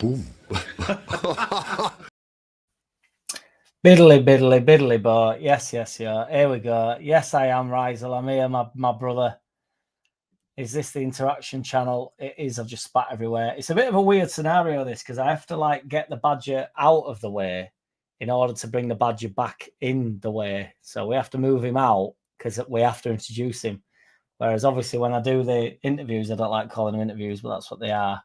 Boom. Biddly, but yes, yeah. Here we go. Yes, I am Rizel. I'm here, my brother. Is this the interaction channel? It is. I've just spat everywhere. It's a bit of a weird scenario, this, because I have to like get the badger out of the way in order to bring the badger back in the way. So we have to move him out because we have to introduce him. Whereas obviously when I do the interviews, I don't like calling them interviews, but that's what they are.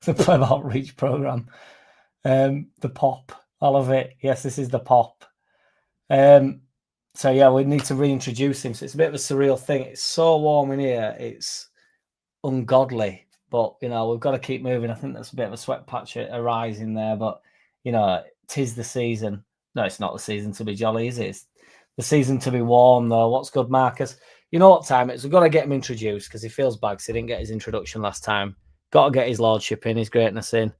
The Pleb Outreach program. The pop, all of it. Yes, this is the pop. So yeah, we need to reintroduce him. So it's a bit of a surreal thing. It's so warm in here, it's ungodly. But you know, we've got to keep moving. I think that's a bit of a sweat patch arising there. But you know, 'tis the season. No, it's not the season to be jolly, is it? It's the season to be warm, though. What's good, Marcus? You know what time it is? We've got to get him introduced because he feels bad because he didn't get his introduction last time. Got to get his lordship in, his greatness in.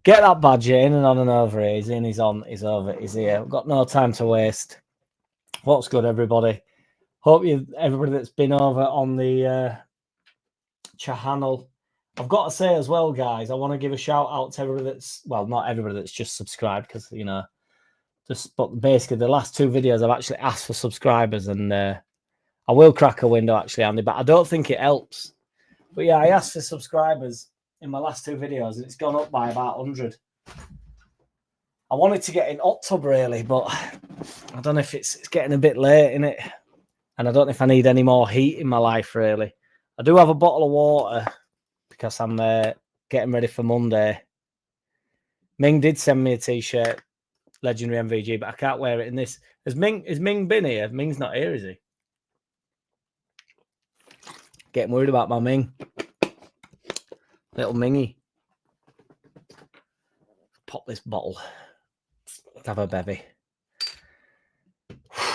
Get that badger in and on and over here. He's in, he's on, he's over, he's here. We've got no time to waste. What's good, everybody? Hope everybody that's been over on the channel. I've got to say as well, guys, I want to give a shout out to everybody that's, well, not everybody that's just subscribed because, you know, but basically the last two videos I've actually asked for subscribers and I will crack a window actually, Andy, but I don't think it helps. But yeah, I asked for subscribers in my last two videos and it's gone up by about 100. I wanted to get in hot tub really, but I don't know if it's getting a bit late in it. And I don't know if I need any more heat in my life really. I do have a bottle of water because I'm getting ready for Monday. Ming did send me a t-shirt, Legendary MVG, but I can't wear it in this. Is Ming been here? Ming's not here, is he? Getting worried about my Ming. Little Mingy. Pop this bottle. Let's have a bevy.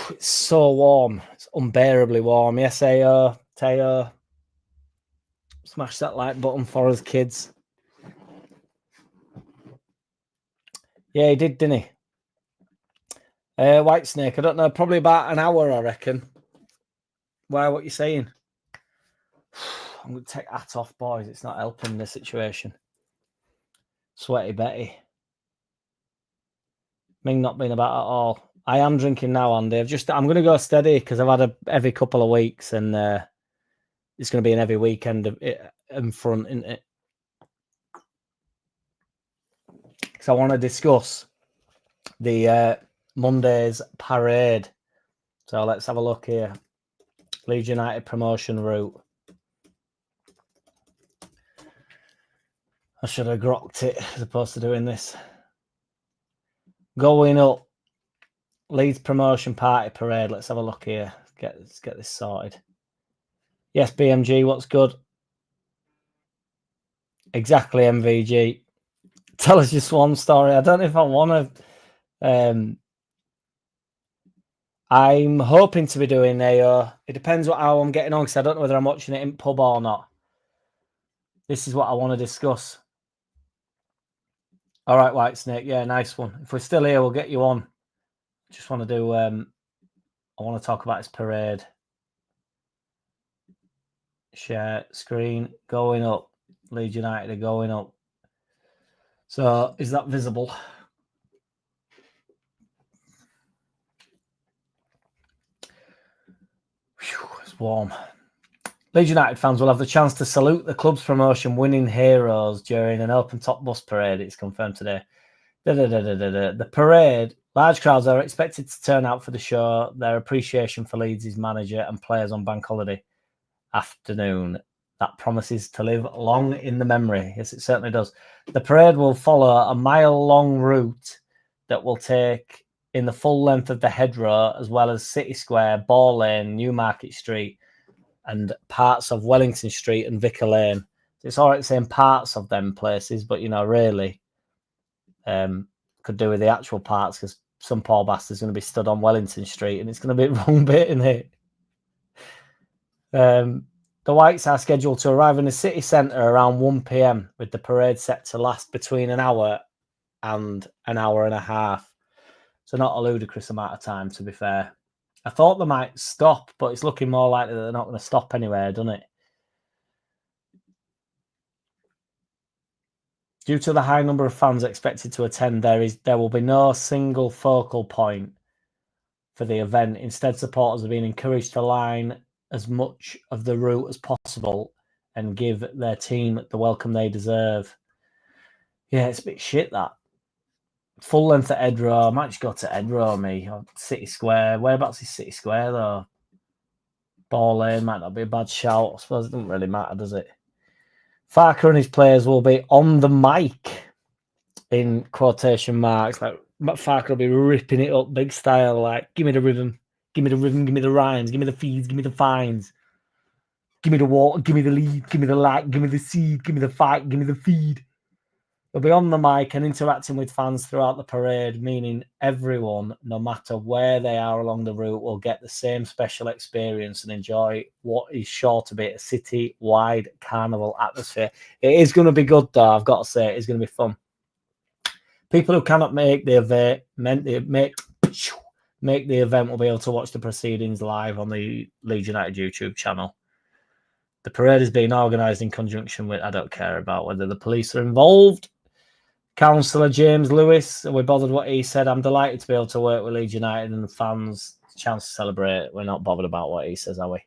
It's so warm. It's unbearably warm. Yes, Teo. Smash that like button for us, kids. Yeah, he did, didn't he? White Snake, I don't know. Probably about an hour, I reckon. Why, what you saying? I'm going to take hat off, boys. It's not helping the situation. Sweaty Betty. Ming not been about at all. I am drinking now, Andy. I'm going to go steady because I've had every couple of weeks and it's going to be an every weekend in front, isn't it? Because I want to discuss the Monday's parade. So let's have a look here. Leeds United promotion route. I should have grokked it as opposed to doing this. Going up. Leeds promotion party parade. Let's have a look here. Let's get this sorted. Yes, BMG, what's good? Exactly, MVG. Tell us your swan story. I don't know if I want to. I'm hoping to be doing a. It depends how I'm getting on because I don't know whether I'm watching it in pub or not. This is what I want to discuss. All right, White Snake. Yeah, nice one. If we're still here, we'll get you on. Just want to do. I want to talk about this parade. Share screen going up. Leeds United are going up. So is that visible? Whew, it's warm. Leeds United fans will have the chance to salute the club's promotion winning heroes during an open top bus parade. It's confirmed today. The parade, large crowds are expected to turn out for the show. Their appreciation for Leeds' manager and players on bank holiday afternoon. That promises to live long in the memory. Yes, it certainly does. The parade will follow a mile-long route that will take in the full length of the hedgerow, as well as City Square, Ball Lane, Newmarket Street, and parts of Wellington Street and Vicar Lane. It's all right saying parts of them places, but, you know, really could do with the actual parts because some poor bastard's going to be stood on Wellington Street and it's going to be the wrong bit, isn't it? The Whites are scheduled to arrive in the city centre around 1 p.m. with the parade set to last between an hour and an hour and a half. So not a ludicrous amount of time, to be fair. I thought they might stop, but it's looking more likely that they're not going to stop anywhere, doesn't it? Due to the high number of fans expected to attend, there will be no single focal point for the event. Instead, supporters are being encouraged to line as much of the route as possible and give their team the welcome they deserve. Yeah, it's a bit shit, that. Full length at Edrow. I might just go to Edrow, me, or City Square. Whereabouts is City Square, though? Ball Lane might not be a bad shout. I suppose it doesn't really matter, does it? Farke and his players will be on the mic, in quotation marks. Like, Farke will be ripping it up big style, like, give me the rhythm, give me the rhythm, give me the rhymes, give me the feeds, give me the fines, give me the water, give me the lead, give me the light, give me the seed, give me the fight, give me the feed. He'll be on the mic and interacting with fans throughout the parade, meaning everyone, no matter where they are along the route, will get the same special experience and enjoy what is sure to be a city-wide carnival atmosphere. It is going to be good, though, I've got to say. It's going to be fun. People who cannot make the event will be able to watch the proceedings live on the Leeds United YouTube channel. The parade is being organised in conjunction with, I don't care about whether the police are involved. Councillor James Lewis, are we bothered what he said? I'm delighted to be able to work with Leeds United and the fans. Chance to celebrate. We're not bothered about what he says, are we?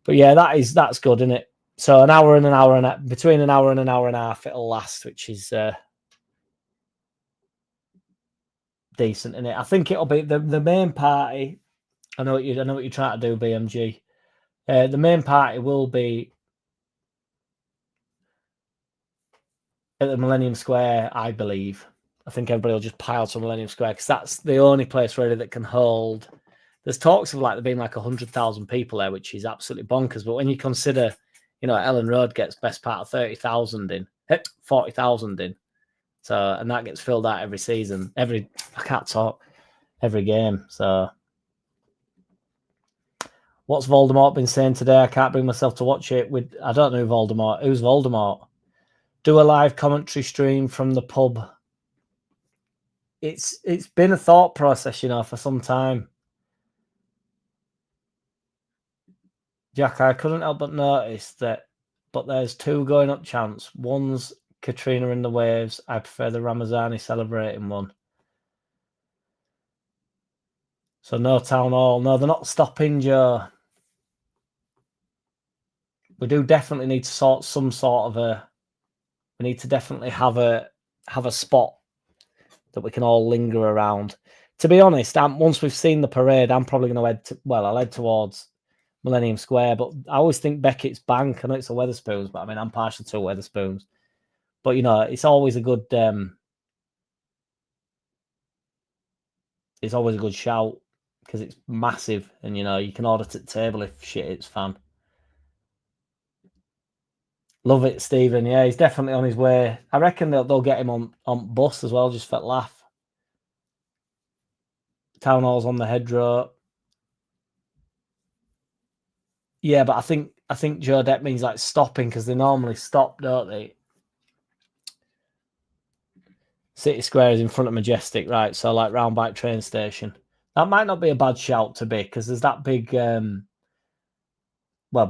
But yeah, that's good, isn't it? So between an hour and an hour and a half, it'll last, which is decent, isn't it? I think it'll be the main party. I know what you're trying to do, BMG. The main party will be at the Millennium Square, I believe. I think everybody will just pile to Millennium Square because that's the only place really that can hold. There's talks of there being 100,000 people there, which is absolutely bonkers. But when you consider, Ellen Road gets best part of 30,000 in, 40,000 in. So, and that gets filled out every season, every game. So, what's Voldermort been saying today? I can't bring myself to watch it. I don't know Voldermort. Who's Voldermort? Do a live commentary stream from the pub. It's been a thought process, for some time. Jack, I couldn't help but notice that, but there's two going up chants. One's Katrina in the waves. I prefer the Ramazani celebrating one. So no town hall. No, they're not stopping, Joe. We do definitely need to sort some sort of we need to definitely have a spot that we can all linger around. To be honest, once we've seen the parade, I'm probably going to I'll head towards Millennium Square, but I always think Beckett's Bank. I know it's a Wetherspoons, but I'm partial to Wetherspoons. But it's always a good shout because it's massive, and you can order it at the table if shit hits fan. Love it, Stephen. Yeah, he's definitely on his way. I reckon they'll get him on bus as well, just for laugh. Town hall's on the hedgerow. Yeah, but I think Joe Depp means stopping because they normally stop, don't they? City Square is in front of Majestic, right? So round by train station. That might not be a bad shout to be because there's that big,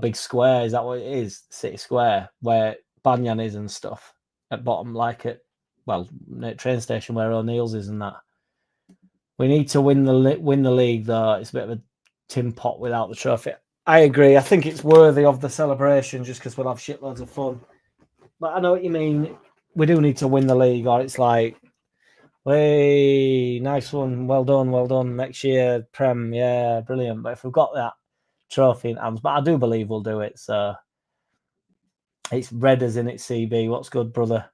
big square. Is that what it is? City Square, where Banyan is and stuff. At bottom, train station where O'Neill's is and that. We need to win the league, though. It's a bit of a tin pot without the trophy. I agree. I think it's worthy of the celebration just because we'll have shitloads of fun. But I know what you mean. We do need to win the league, or it's like, hey, nice one, well done. Next year, Prem, yeah, brilliant. But if we've got that trophy in hands, but I do believe we'll do it. So it's red as in it, CB. What's good, brother?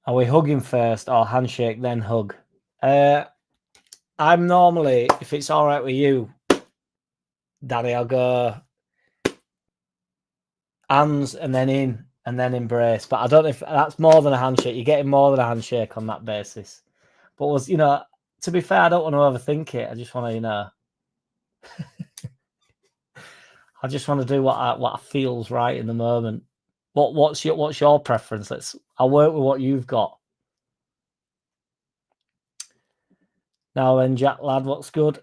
Are we hugging first or handshake then hug? I'm normally, if it's all right with you, Danny, I'll go hands and then in and then embrace. But I don't know if that's more than a handshake. You're getting more than a handshake on that basis. But to be fair, I don't want to overthink it. I just want to, I just want to do what feels right in the moment. What's your preference? I'll work with what you've got. Now then, Jack lad, what's good?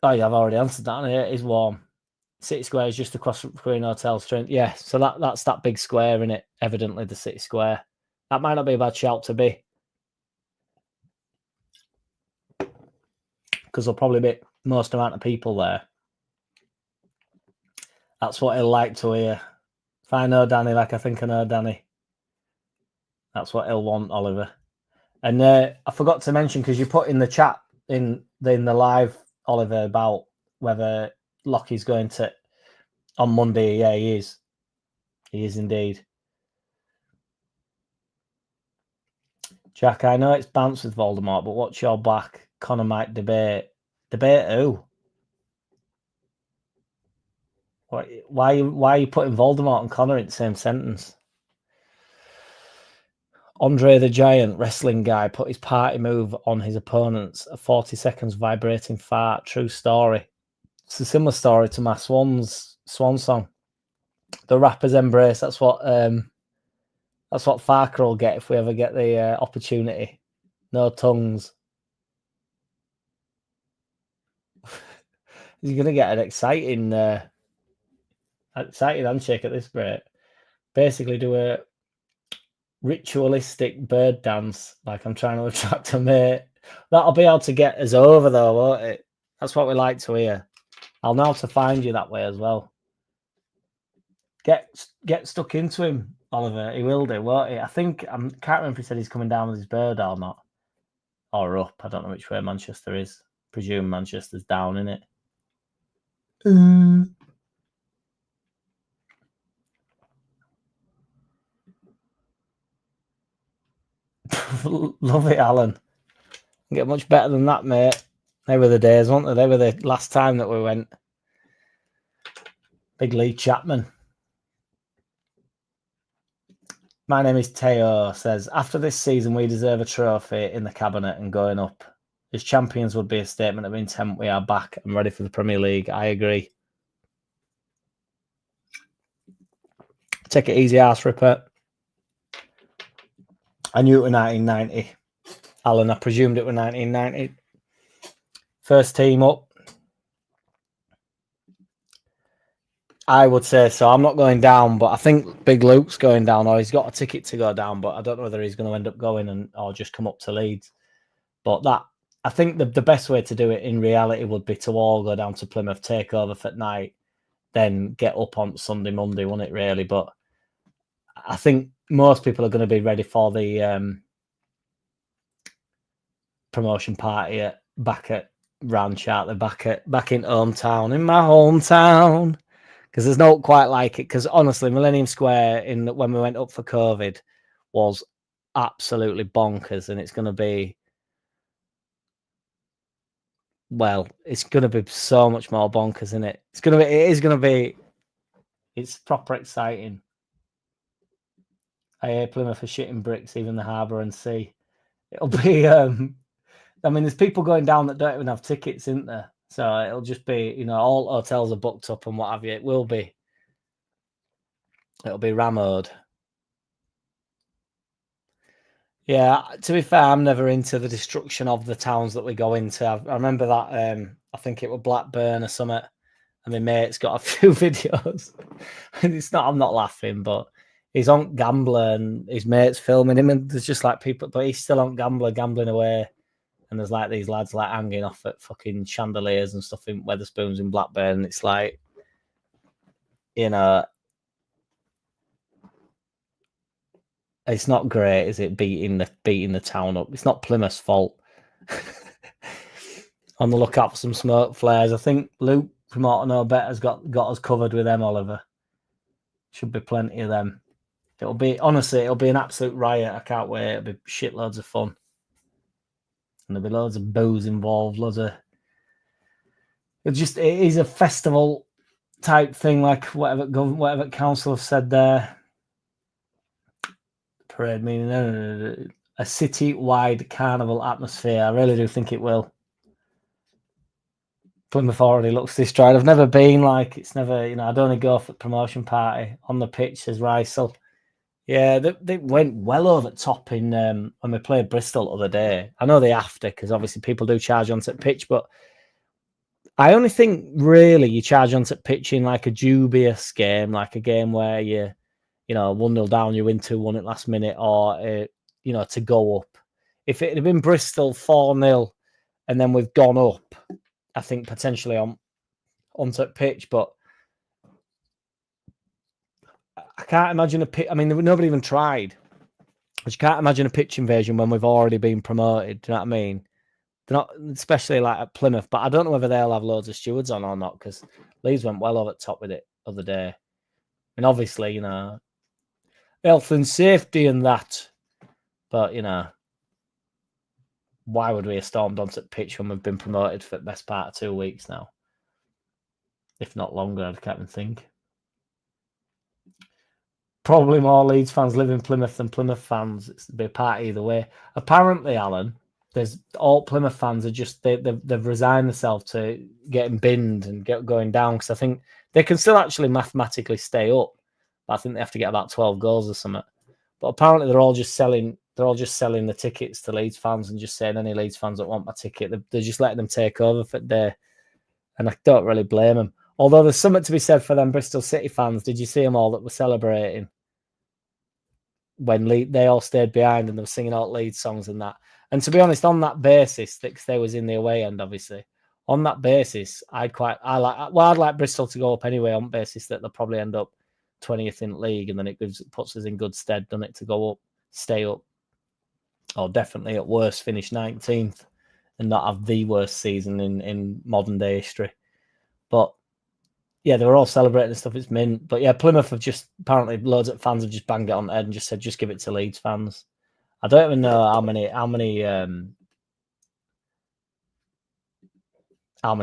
Oh yeah, I've already answered that. It is warm. City Square is just across from Green Hotel Street. Yeah, so that's that big square in it. Evidently, the City Square. That might not be a bad shout to be, because there'll probably be most amount of people there. That's what he'll like to hear. If I know Danny like I think I know Danny, that's what he'll want, Oliver. And I forgot to mention, because you put in the chat in the live, Oliver, about whether Lockie's going to on Monday. Yeah, he is. He is indeed. Jack, I know it's bounced with Voldermort, but what's your back? Connor might debate. Debate who? Why are you putting Voldermort and Connor in the same sentence? Andre the Giant, wrestling guy, put his party move on his opponents. A 40 seconds vibrating fart. True story. It's a similar story to my swan song. The rapper's embrace. That's what Farke will get if we ever get the opportunity. No tongues. He's going to get an exciting handshake at this rate. Basically, do a ritualistic bird dance, like I'm trying to attract a mate. That'll be able to get us over, though, won't it? That's what we like to hear. I'll know how to find you that way as well. Get stuck into him, Oliver. He will do, won't he? I can't remember if he said he's coming down with his bird or not. Or up. I don't know which way Manchester is. Presume Manchester's down, innit? Love it, Alan. Get much better than that, mate. They were the days, weren't they? They were the last time that we went. Big Lee Chapman. My name is Teo, says, after this season, we deserve a trophy in the cabinet and going up. As champions would be a statement of intent. We are back and ready for the Premier League. I agree. Take it easy, arse ripper. I knew it was 1990. Alan, I presumed it was 1990. First team up. I would say so. I'm not going down, but I think Big Luke's going down, or he's got a ticket to go down, but I don't know whether he's going to end up going or just come up to Leeds. But I think the best way to do it in reality would be to all go down to Plymouth, take over for night, then get up on Sunday, Monday, wouldn't it, really? But I think most people are going to be ready for the promotion party back at Ranch, aren't they? Back in hometown, in my hometown. Because there's not quite like it. Because honestly, Millennium Square, when we went up for COVID, was absolutely bonkers, and it's going to be, well, it's going to be so much more bonkers, isn't it? It's proper exciting. I hear Plymouth are shitting bricks, even the harbour and sea. It'll be, I mean, there's people going down that don't even have tickets, isn't there? So it'll just be, all hotels are booked up and what have you. It'll be rammed. Yeah, to be fair, I'm never into the destruction of the towns that we go into. I remember that, I think it was Blackburn or something, and my mate's got a few videos. And I'm not laughing, but he's on Gambler and his mate's filming him, and there's just like people, but he's still on Gambler, gambling away. And there's like these lads like hanging off at fucking chandeliers and stuff in Weatherspoons in Blackburn. And it's like, it's not great, is it? Beating the town up. It's not Plymouth's fault. On the lookout for some smoke flares. I think Luke from Ought to Know Better has got us covered with them, Oliver. Should be plenty of them. It'll be an absolute riot. I can't wait. It'll be shitloads of fun. And there'll be loads of booze involved, it is a festival type thing, like whatever council have said there. Parade meaning a city-wide carnival atmosphere. I really do think it will. Plymouth already looks destroyed. I've never been, it's never, I'd only go for the promotion party. On the pitch, says Rysel. Yeah, they went well over the top in when we played Bristol the other day. I know they after, because obviously people do charge onto the pitch, but I only think really you charge onto pitching like a dubious game, like a game where you 1-0 down, you win 2-1 at last minute, or to go up. If it had been Bristol 4-0 and then we've gone up, I think potentially onto pitch, but I can't imagine a pitch. I mean, nobody even tried. But you can't imagine a pitch invasion when we've already been promoted. Do you know what I mean? They're not, especially like at Plymouth, but I don't know whether they'll have loads of stewards on or not, because Leeds went well over the top with it the other day. And obviously, health and safety and that. But, why would we have stormed onto the pitch when we've been promoted for the best part of 2 weeks now? If not longer, I can't even think. Probably more Leeds fans live in Plymouth than Plymouth fans. It's a bit party either way. Apparently, Alan, there's all Plymouth fans are just they've resigned themselves to getting binned and going down, because I think they can still actually mathematically stay up, but I think they have to get about 12 goals or something. But apparently, they're all just selling the tickets to Leeds fans and just saying any Leeds fans that want my ticket, they're just letting them take over for the day, and I don't really blame them. Although there's something to be said for them Bristol City fans. Did you see them all that were celebrating when they all stayed behind and they were singing out Leeds songs and that? And to be honest, on that basis, because they was in the away end, obviously, on that basis, I'd like Bristol to go up anyway, on basis that they'll probably end up 20th in the league, and then it puts us in good stead, doesn't it, to go up, stay up, or definitely at worst finish 19th and not have the worst season in modern day history. But yeah, they were all celebrating and stuff. It's mint. But yeah, Plymouth have just, apparently loads of fans have just banged it on the head and just said, just give it to Leeds fans. I don't even know how many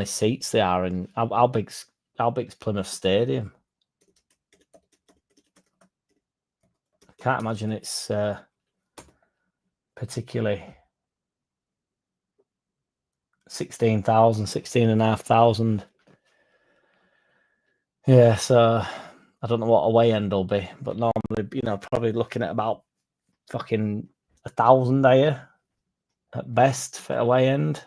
seats they are in. How big's Plymouth Stadium? I can't imagine it's particularly 16,500. Yeah, so I don't know what away end will be, but normally, probably looking at about fucking 1,000 a year at best for away end.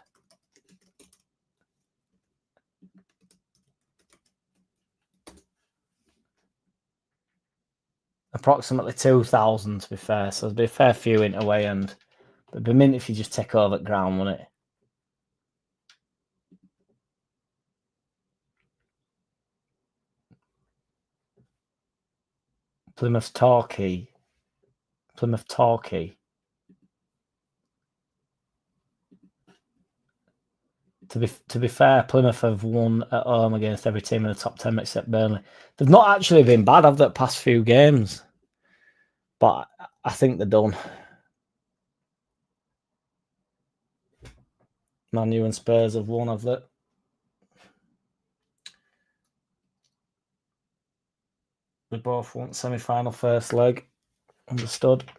Approximately 2,000 to be fair, so there'd be a fair few in away end. But it'd be mint if you just take over at ground, wouldn't it? Plymouth Torquay. To be fair, Plymouth have won at home against every team in the top 10 except Burnley. They've not actually been bad, have they, the past few games? But I think they're done. Man U and Spurs have won, have they? They both won semi-final first leg. Understood.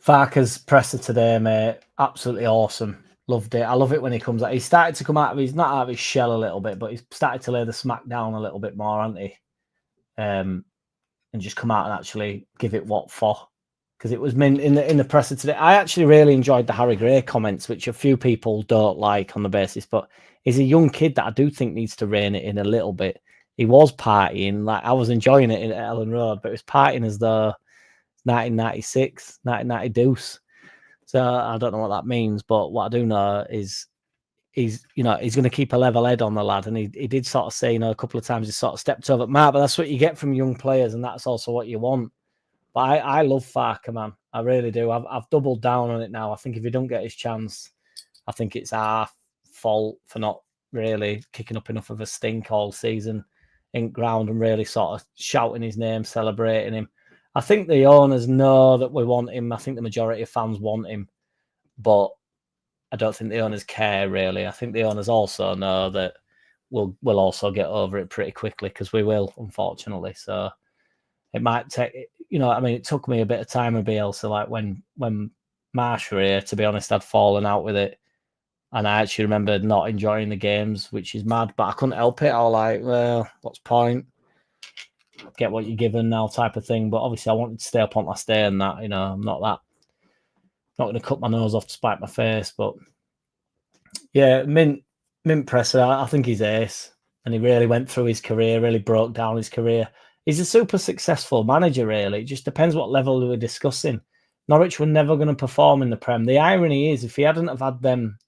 Farke's presser today, mate. Absolutely awesome. Loved it. I love it when he comes out. He's started to come out of he's not out of his shell a little bit, but he's started to lay the smack down a little bit more, hasn't he? And just come out and actually give it what for. Because it was in the presser today. I actually really enjoyed the Harry Gray comments, which a few people don't like on the basis, but he's a young kid that I do think needs to rein it in a little bit. He was partying, like I was enjoying it at Ellen Road, but it was partying as though 1996, 1990 deuce. So I don't know what that means, but what I do know is he's going to keep a level head on the lad, and he did sort of say, a couple of times he sort of stepped over Mark, but that's what you get from young players, and that's also what you want. But I love Farke, man. I really do. I've doubled down on it now. I think if he don't get his chance, I think it's our fault for not really kicking up enough of a stink all season in ground and really sort of shouting his name, celebrating him. I think the owners know that we want him. I think the majority of fans want him, but I don't think the owners care really. I think the owners also know that we'll also get over it pretty quickly, because we will, unfortunately. So it might take, it took me a bit of time with Bielsa. Like when Marsh were here, to be honest, I'd fallen out with it. And I actually remember not enjoying the games, which is mad, but I couldn't help it. I was like, well, what's the point? Get what you're given now type of thing. But obviously I wanted to stay up on last day and that, I'm not going to cut my nose off to spite my face. But Yeah, mint presser. I think he's ace, and he really went through his career, really broke down his career. He's a super successful manager, really. It just depends what level we're discussing. Norwich were never going to perform in the Prem. The irony is, if he hadn't have had them,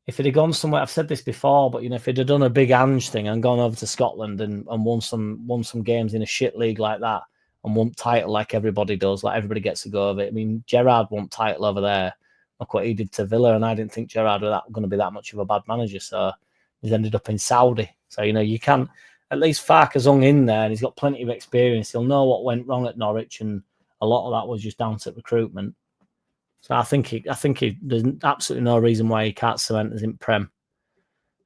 if he'd have gone somewhere, I've said this before, but if he'd have done a big Ange thing and gone over to Scotland and won some games in a shit league like that and won title like everybody does, like everybody gets a go of it. I mean, Gerrard won title over there. Look what he did to Villa, and I didn't think Gerrard was going to be that much of a bad manager, so he's ended up in Saudi. So, you can, at least Farke's hung in there, and he's got plenty of experience. He'll know what went wrong at Norwich, and a lot of that was just down to recruitment. So I think there's absolutely no reason why he can't cement us in Prem.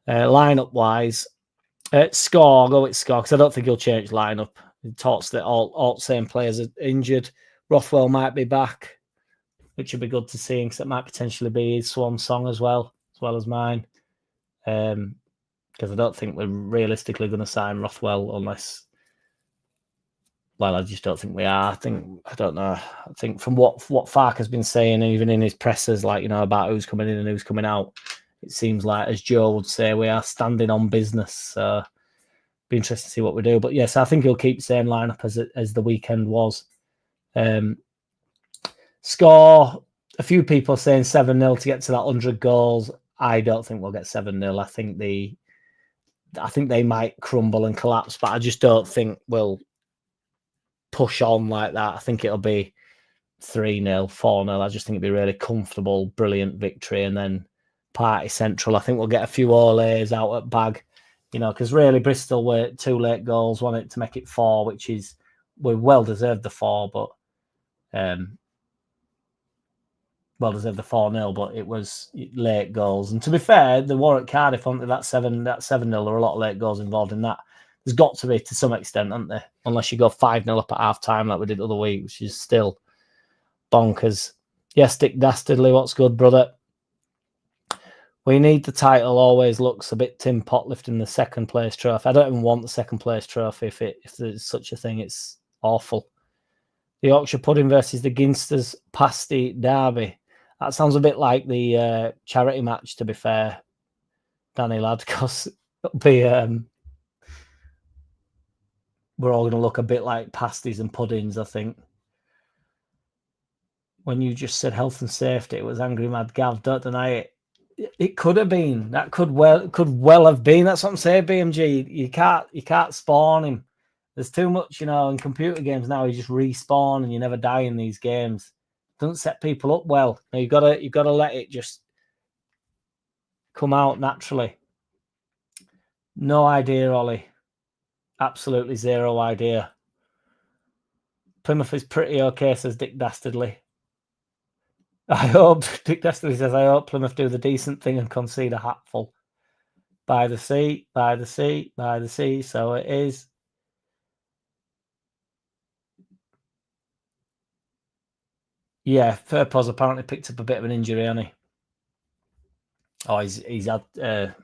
Lineup wise, Score, I'll go with Score, because I don't think he'll change lineup. He talks that all same players are injured. Rothwell might be back, which would be good to see, because it might potentially be his swan song as well as mine. Because I don't think we're realistically going to sign Rothwell unless, well, I just don't think we are. I don't know. I think from what Farke has been saying, even in his pressers, about who's coming in and who's coming out, it seems like, as Joe would say, we are standing on business. So be interested to see what we do. But yes, I think he'll keep the same lineup as the weekend was. Score, a few people saying 7-0 to get to that 100 goals. I don't think we'll get 7-0. I think they might crumble and collapse, but I just don't think we'll push on like that. I think it'll be 3-0, 4-0. I just think it'll be really comfortable, brilliant victory, and then party central. I think we'll get a few Olays out at Bag, because really Bristol were 2 late goals, wanted to make it 4, which is, we well deserved the 4, but well deserved the 4-0, but it was late goals. And to be fair, the war at Cardiff, that 7-0, there were a lot of late goals involved in that. There's got to be to some extent, aren't there? Unless you go 5-0 up at half time like we did the other week, which is still bonkers. Yes, Dick Dastardly, what's good, brother? We need the title. Always looks a bit Tim Pot lifting the second place trophy. I don't even want the second place trophy if there's such a thing. It's awful. The Yorkshire Pudding versus the Ginsters Pasty Derby. That sounds a bit like the charity match, to be fair, Danny lad, because it'll be we're all going to look a bit like pasties and puddings, I think. When you just said health and safety, it was Angry Mad Gav. Don't deny it. It could have been. That could well have been. That's what I'm saying, BMG. You can't spawn him. There's too much, in computer games now. You just respawn and you never die in these games. Doesn't set people up well. Now you've got to let it just come out naturally. No idea, Ollie. Absolutely zero idea. Plymouth is pretty okay, says Dick Dastardly. Dick Dastardly says, I hope Plymouth do the decent thing and concede a hatful. By the sea, by the sea, by the sea. So it is. Yeah, Furpos apparently picked up a bit of an injury, hasn't he? Oh, he's had a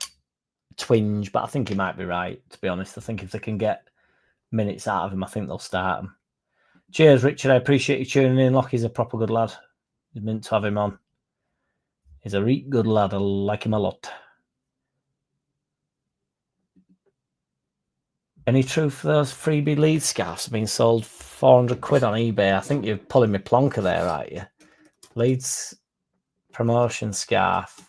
twinge, but I think he might be right, to be honest. I think if they can get minutes out of him, I think they'll start him. Cheers, Richard. I appreciate you tuning in. Lockie's a proper good lad. It's meant to have him on. He's a real good lad. I like him a lot. Any truth for those freebie Leeds scarves being sold 400 quid on eBay? I think you're pulling me plonker there, aren't you? Leeds promotion scarf.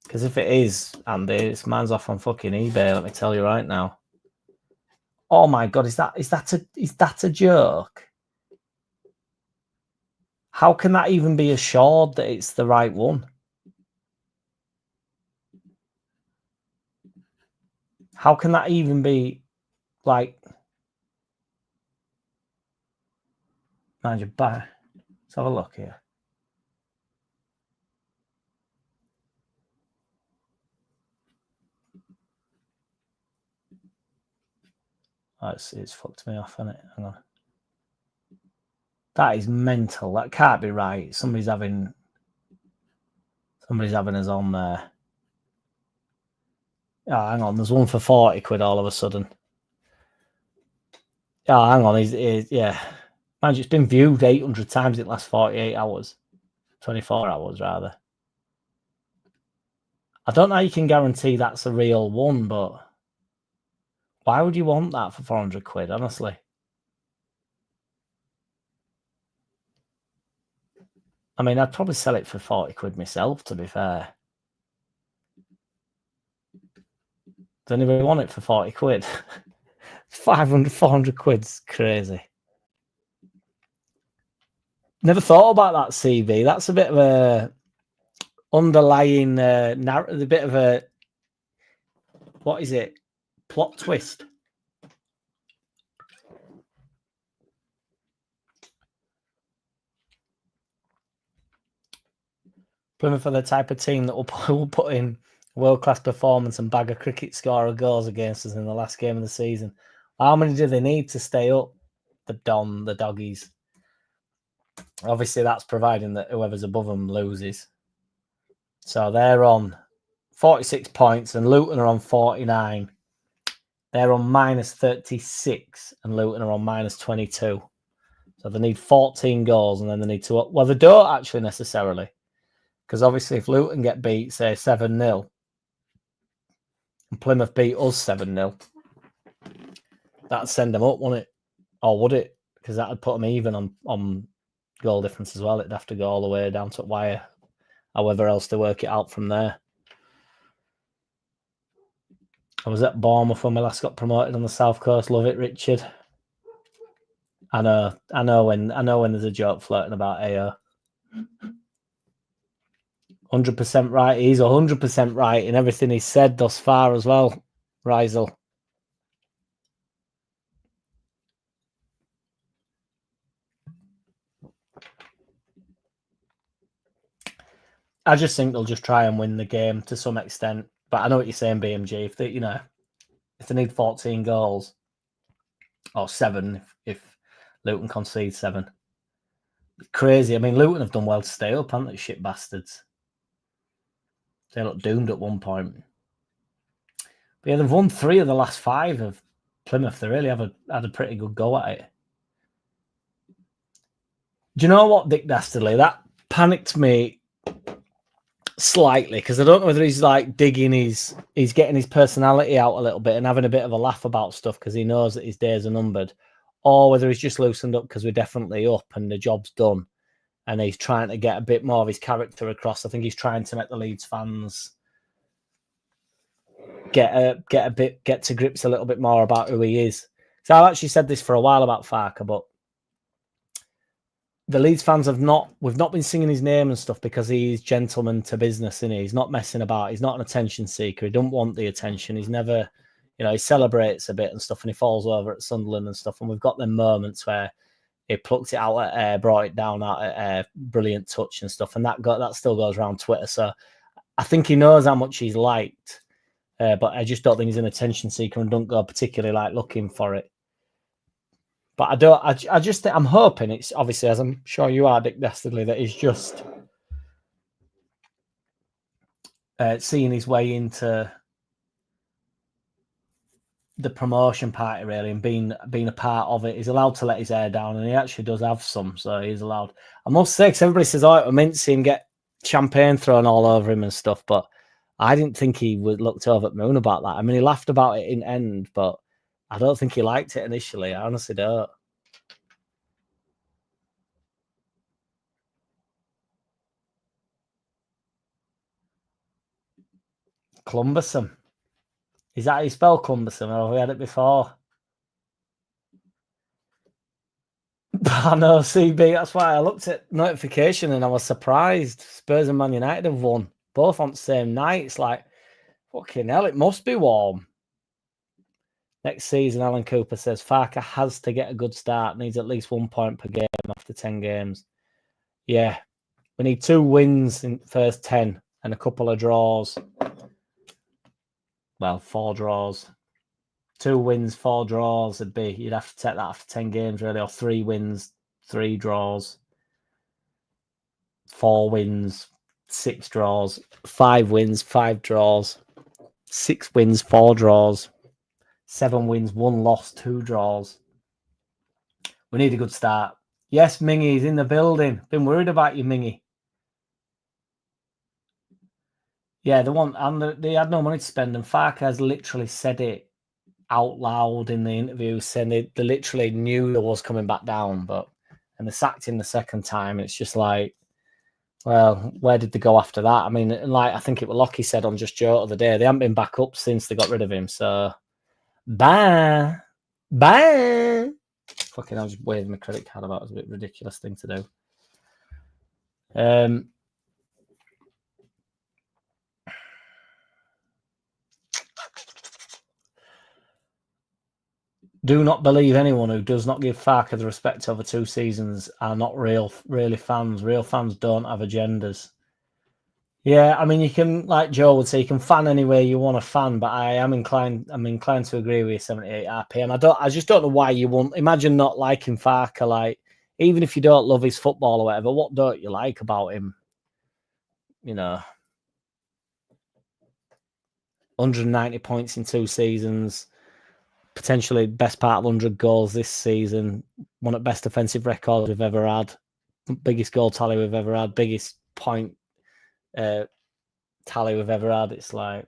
Because if it is, Andy, mine's off on fucking eBay, let me tell you right now. Oh my god, is that a joke? How can that even be assured that it's the right one? How can that even be like, mind you, let's have a look here. Oh, it's fucked me off, hasn't it? Hang on. That is mental. That can't be right. Somebody's having us on there. Oh, hang on. There's one for 40 quid all of a sudden. Oh, hang on. Yeah. Mind you, it's been viewed 800 times in the last 48 hours. 24 hours, rather. I don't know how you can guarantee that's a real one, but why would you want that for 400 quid, honestly? I mean, I'd probably sell it for 40 quid myself, to be fair. Does anybody want it for 40 quid? 500, 400 quid's crazy. Never thought about that, CB. That's a bit of a underlying narrative, a bit of a, what is it? Plot twist. Plymouth are the type of team that will put in world-class performance and bag a cricket score of goals against us in the last game of the season. How many do they need to stay up? The doggies. Obviously, that's providing that whoever's above them loses. So they're on 46 points and Luton are on 49. They're on minus 36 and Luton are on minus 22. So they need 14 goals and then they need to... Well, they don't actually necessarily. Because obviously if Luton get beat, say 7-0, and Plymouth beat us 7-0, that'd send them up, wouldn't it? Or would it? Because that would put them even on goal difference as well. It'd have to go all the way down to wire. However else they work it out from there. I was at Bournemouth when we last got promoted on the South Coast. Love it, Richard. I know when there's a joke floating about AO. 100% right. He's 100% right in everything he's said thus far as well, Rizel. I just think they'll just try and win the game to some extent. But I know what you're saying, BMG. If they need 14 goals or 7, if Luton concedes 7, crazy. I mean, Luton have done well to stay up, haven't they? Shit bastards. They look doomed at one point. But yeah, they've won 3 of the last 5 of Plymouth. They really have had a pretty good go at it. Do you know what, Dick Dastardly? That panicked me slightly because I don't know whether he's like he's getting his personality out a little bit and having a bit of a laugh about stuff because he knows that his days are numbered, or whether he's just loosened up because we're definitely up and the job's done and he's trying to get a bit more of his character across. I think he's trying to make the Leeds fans get to grips a little bit more about who he is. So I've actually said this for a while about Farke, but the Leeds fans we've not been singing his name and stuff because he's gentleman to business, isn't he? He's not messing about. He's not an attention seeker. He don't want the attention. He's never, he celebrates a bit and stuff and he falls over at Sunderland and stuff. And we've got them moments where he plucked it out at air, brought it down out at air, brilliant touch and stuff. And that still goes around Twitter. So I think he knows how much he's liked, but I just don't think he's an attention seeker and don't go particularly like looking for it. But I just think, I'm hoping it's obviously, as I'm sure you are, Dick Dastardly, that he's just seeing his way into the promotion party, really, and being a part of it. He's allowed to let his hair down, and he actually does have some, so he's allowed. I must say, because everybody says, oh, it was meant to see him get champagne thrown all over him and stuff, but I didn't think he looked over at Moon about that. I mean, he laughed about it in end, but I don't think he liked it initially. I honestly don't. Clumbersome. Is that how you spell Clumbersome, or have we had it before? I know, CB. That's why I looked at notification and I was surprised. Spurs and Man United have won. Both on the same night. It's like, fucking hell, it must be warm. Next season, Alan Cooper says Farke has to get a good start. Needs at least 1 point per game after 10 games. Yeah. We need 2 wins in the first 10 and a couple of draws. Well, 4 draws. 2 wins, 4 draws would be, you'd have to take that after 10 games, really, or 3 wins, 3 draws, 4 wins, 6 draws, 5 wins, 5 draws, 6 wins, 4 draws, 7 wins, 1 loss, 2 draws. We need a good start. Yes, Mingy's in the building. Been worried about you, Mingy. Yeah, they had no money to spend, and Farke has literally said it out loud in the interview, saying they literally knew there was coming back down, and they sacked him the second time. It's just like, well, where did they go after that? I mean, like I think it was Lockie said on Just Joe the other day, they haven't been back up since they got rid of him. So, bye. Fucking, I was just waving my credit card about. It was a bit ridiculous thing to do. Do not believe anyone who does not give Farke the respect over 2 seasons are not really fans. Real fans don't have agendas. Yeah, I mean, you can, like Joe would say, you can fan any way you want to fan, but I'm inclined to agree with you, 78 RPM. I just don't know why you won't. Imagine not liking Farke, like, even if you don't love his football or whatever, what don't you like about him? 190 points in 2 seasons, potentially best part of 100 goals this season, one of the best offensive records we've ever had, biggest goal tally we've ever had, biggest point tally we've ever had. It's like,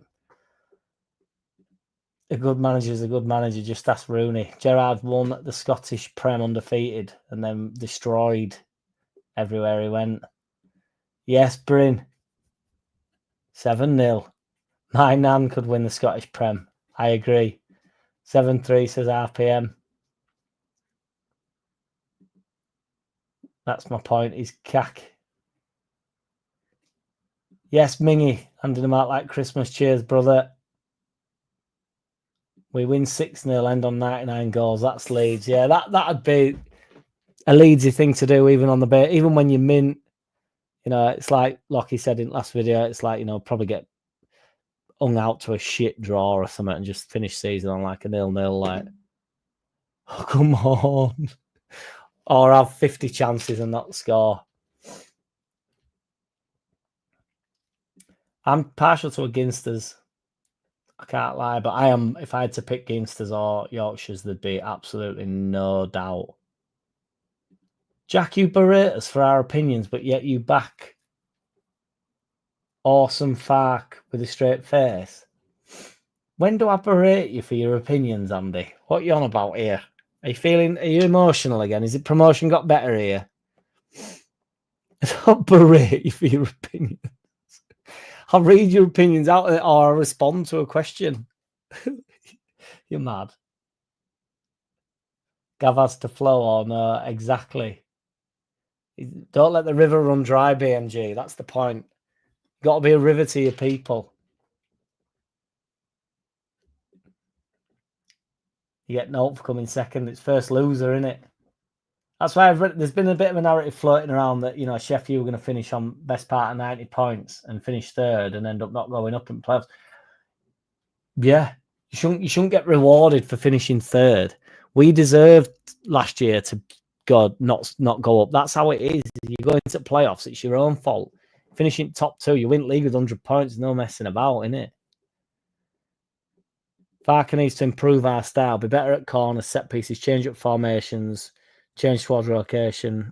a good manager is a good manager. Just ask Rooney. Gerrard won the Scottish Prem undefeated and then destroyed everywhere he went. Yes, Bryn. 7-0. My nan could win the Scottish Prem. I agree. 7-3 says RPM. That's my point. He's cack. Yes, Mingy. Handing him out like Christmas. Cheers, brother. We win 6-0, end on 99 goals. That's Leeds. Yeah, that'd be a Leedsy thing to do, even on the bait. Even when you mint, it's like Lockie said in last video, it's like, probably get hung out to a shit draw or something and just finish season on like a 0-0. Like, oh, come on. Or have 50 chances and not score. I'm partial to a Ginsters. I can't lie, but I am. If I had to pick Ginsters or Yorkshires, there'd be absolutely no doubt. Jack, you berate us for our opinions, but yet you back awesome Farke with a straight face. When do I berate you for your opinions, Andy? What are you on about here? Are you emotional again? Is it promotion got better here? I don't berate you for your opinions. I'll read your opinions out or I'll respond to a question. You're mad. Gav has to flow or no, exactly. Don't let the river run dry, BMG. That's the point. Got to be a river to your people. You get no for coming second. It's first loser, isn't it? That's why there's been a bit of a narrative floating around that, Sheffield were going to finish on best part of 90 points and finish third and end up not going up in playoffs. Yeah, you shouldn't get rewarded for finishing third. We deserved last year to not go up. That's how it is. You go into playoffs, it's your own fault. Finishing top 2, you win league with 100 points, no messing about, innit? Farke needs to improve our style, be better at corners, set pieces, change up formations, change squad rotation,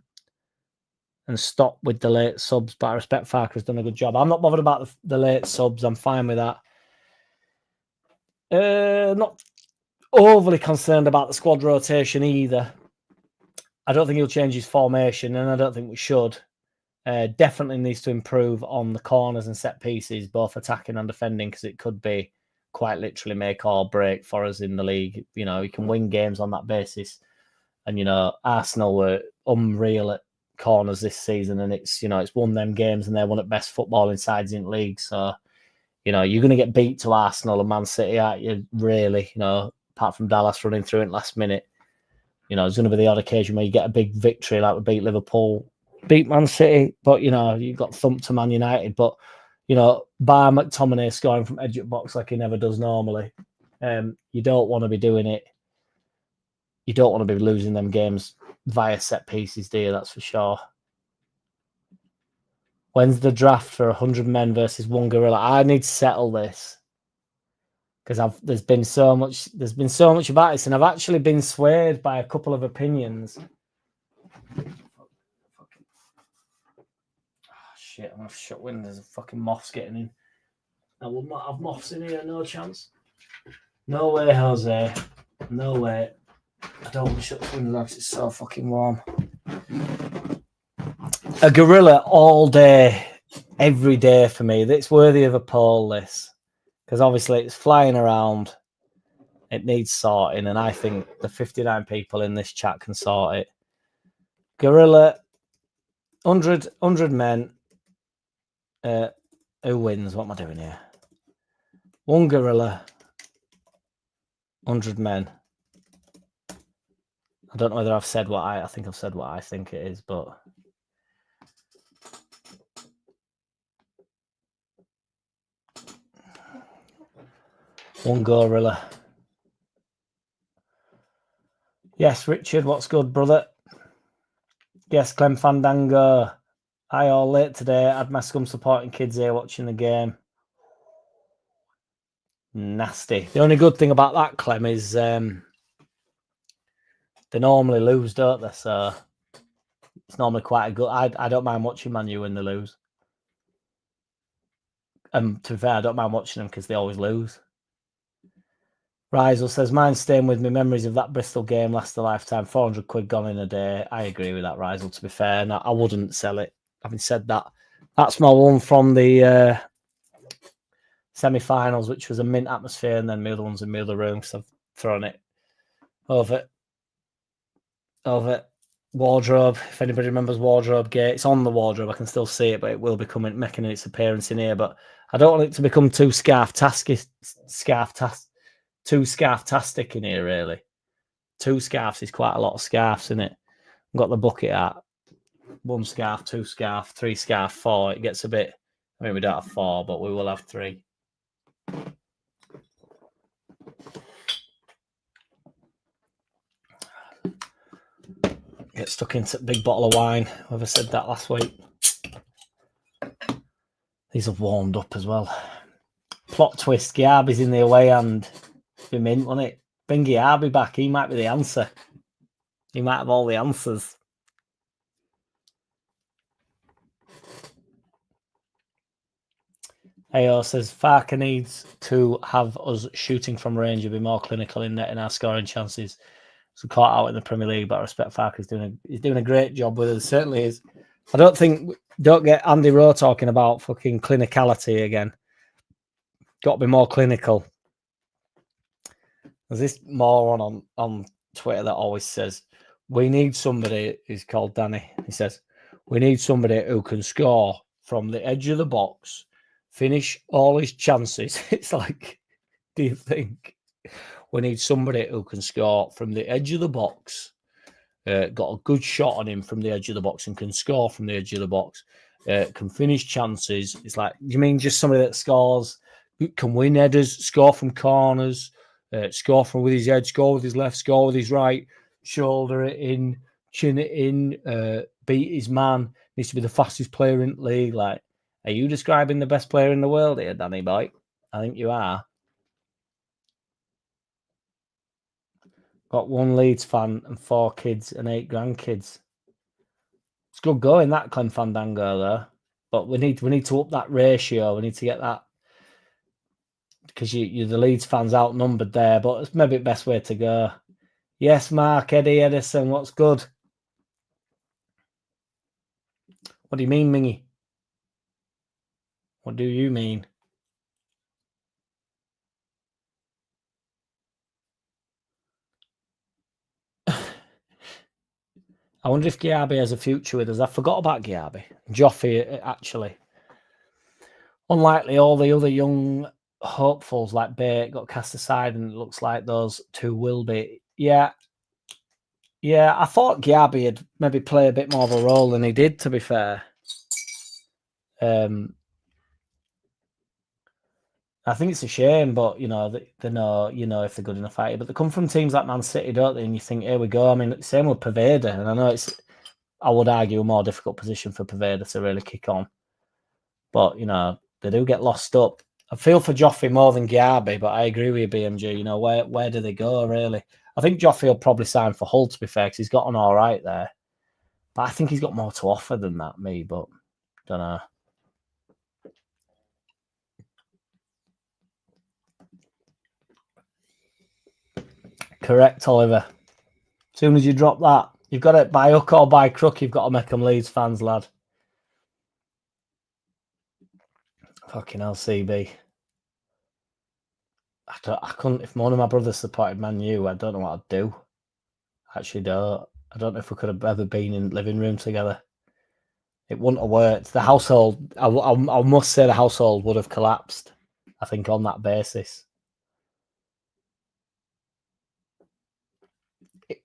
and stop with the late subs. But I respect Farke has done a good job. I'm not bothered about the late subs. I'm fine with that. Not overly concerned about the squad rotation either. I don't think he'll change his formation, and I don't think we should. Definitely needs to improve on the corners and set pieces, both attacking and defending, because it could be quite literally make or break for us in the league. You can win games on that basis. And, Arsenal were unreal at corners this season, and it's won them games, and they're one of the best footballing sides in the league. So, you're going to get beat to Arsenal and Man City, aren't you? Really, apart from Dallas running through it last minute. There's going to be the odd occasion where you get a big victory, like we beat Liverpool, beat Man City, but, you got thumped to Man United. But, bar McTominay scoring from edge of box like he never does normally, you don't want to be doing it. You don't want to be losing them games via set pieces, do you? That's for sure. When's the draft for 100 men versus one gorilla? I need to settle this because there's been so much about this, and I've actually been swayed by a couple of opinions. Oh, shit, I'm gonna shut windows. There's a fucking moths getting in. I will not have moths in here, no chance. No way, Jose. No way. I don't want to shut the window because it's so fucking warm. A gorilla all day, every day for me. That's worthy of a poll, this. Because obviously it's flying around. It needs sorting, and I think the 59 people in this chat can sort it. Gorilla, 100 men. Who wins? What am I doing here? One gorilla, 100 men. I don't know whether I've said what I think I've said what I think it is, but one gorilla. Yes, Richard, what's good, brother? Yes, Clem Fandango. I all late today. I had my scum supporting kids here watching the game. Nasty. The only good thing about that, Clem, is they normally lose, don't they? So it's normally quite a good. I don't mind watching Man U when they lose. And to be fair, I don't mind watching them because they always lose. Rizel says, mine's staying with me. Memories of that Bristol game last a lifetime. 400 quid gone in a day. I agree with that, Rizel, to be fair. And I wouldn't sell it. Having said that, that's my one from the semi-finals, which was a mint atmosphere, and then the other one's in the other room because I've thrown it over wardrobe. If anybody remembers Wardrobe Gate, it's on the wardrobe. I can still see it, but it will be making its appearance in here. But I don't want it to become too scarf-tastic in here, really. 2 scarves is quite a lot of scarves, isn't it? I've got the bucket at 1 scarf, 2 scarf, 3 scarf, 4. It gets a bit. I mean, we don't have 4, but we will have 3. Get stuck into a big bottle of wine. Whoever said that last week. These have warmed up as well. Plot twist. Giabi's in the away and be mint, won't it? Bring Giabi back. He might be the answer. He might have all the answers. AO says Farke needs to have us shooting from range and be more clinical in netting our scoring chances. So caught out in the Premier League, but I respect Farke. He's doing a great job with it. Certainly is. I don't get Andy Rowe talking about fucking clinicality again. Got to be more clinical. There's this moron on Twitter that always says, we need somebody, he's called Danny. He says, we need somebody who can score from the edge of the box, finish all his chances. It's like, do you think we need somebody who can score from the edge of the box, got a good shot on him from the edge of the box and can score from the edge of the box, can finish chances? It's like, you mean just somebody that scores, can win headers, score from corners, score from with his head, score with his left, score with his right, shoulder it in, chin it in, beat his man, needs to be the fastest player in the league? Like, are you describing the best player in the world here, Danny boy? I think you are. Got 1 Leeds fan and 4 kids and 8 grandkids. It's good going, that Clem Fandango, though. But we need to up that ratio. We need to get that, because you the Leeds fans outnumbered there. But it's maybe the best way to go. Yes, Mark, Eddie Edison, what's good? What do you mean, Mingy? What do you mean? I wonder if Giabi has a future with us. I forgot about Giabi. Joffrey, actually. Unlikely all the other young hopefuls like Bate got cast aside, and it looks like those 2 will be. Yeah, I thought Giabi had maybe play a bit more of a role than he did, to be fair. I think it's a shame, but they know, if they're good enough at it. But they come from teams like Man City, don't they? And you think, here we go. I mean, same with Pervader, and I know I would argue, a more difficult position for Pervader to really kick on. But they do get lost up. I feel for Joffrey more than Giabi, but I agree with you, BMG. Where do they go, really? I think Joffrey will probably sign for Hull, to be fair, because he's got on all right there. But I think he's got more to offer than that, but don't know. Correct, Oliver. As soon as you drop that, you've got it by hook or by crook. You've got to make them Leeds fans, lad. Fucking LCB. I couldn't. If one of my brothers supported Man U, I don't know what I'd do. I actually don't. I don't know if we could have ever been in the living room together. It wouldn't have worked. The household, I must say, the household would have collapsed. I think on that basis.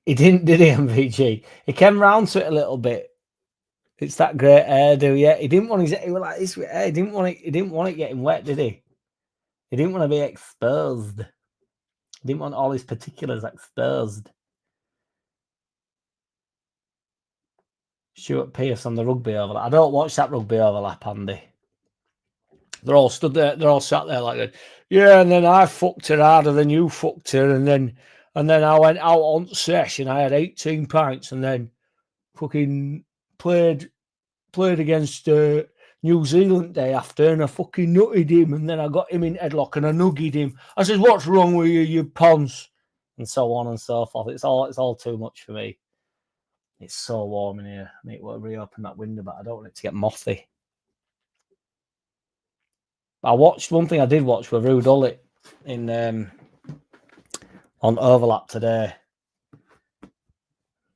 He didn't, did he, MVG? He came round to it a little bit. It's that great hairdo, yeah. He didn't want his. He was like this with hair. He didn't want it. He didn't want it getting wet, did he? He didn't want to be exposed. He didn't want all his particulars exposed. Stuart Pearce on the rugby overlap. I don't watch that rugby overlap, Andy. They're all stood there. They're all sat there like, yeah. And then I fucked her harder than you fucked her, and then I went out on sesh and I had 18 pints, and then fucking played against New Zealand day after, and I fucking nutted him, and then I got him in headlock and I nuggied him. I said, "What's wrong with you, you ponce?" And so on and so forth. It's all too much for me. It's so warm in here. I need to reopen that window, but I don't want it to get mothy. I watched one thing I did watch with Rude Ullet in on Overlap today.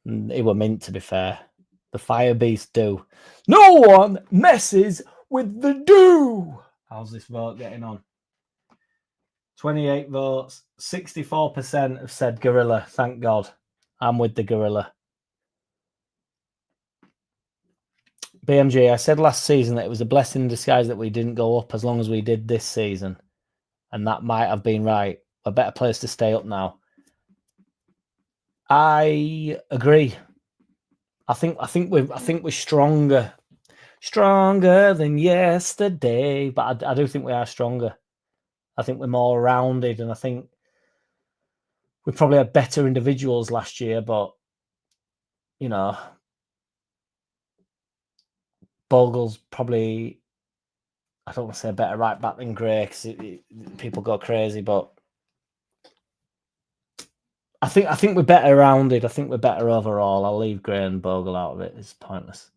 And it were mint, to be fair. The Fire Beast do. No one messes with the do. How's this vote getting on? 28 votes. 64% have said Gorilla. Thank God. I'm with the Gorilla. BMG, I said last season that it was a blessing in disguise that we didn't go up as long as we did this season. And that might have been right. A better place to stay up now. I agree. I think we're stronger than yesterday. But I do think we are stronger. I think we're more rounded, and I think we probably had better individuals last year. But you know, Bogle's probably, I don't want to say a better right back than Gray because people go crazy, but I think we're better rounded. I think we're better overall. I'll leave Gray and Bogle out of it. It's pointless.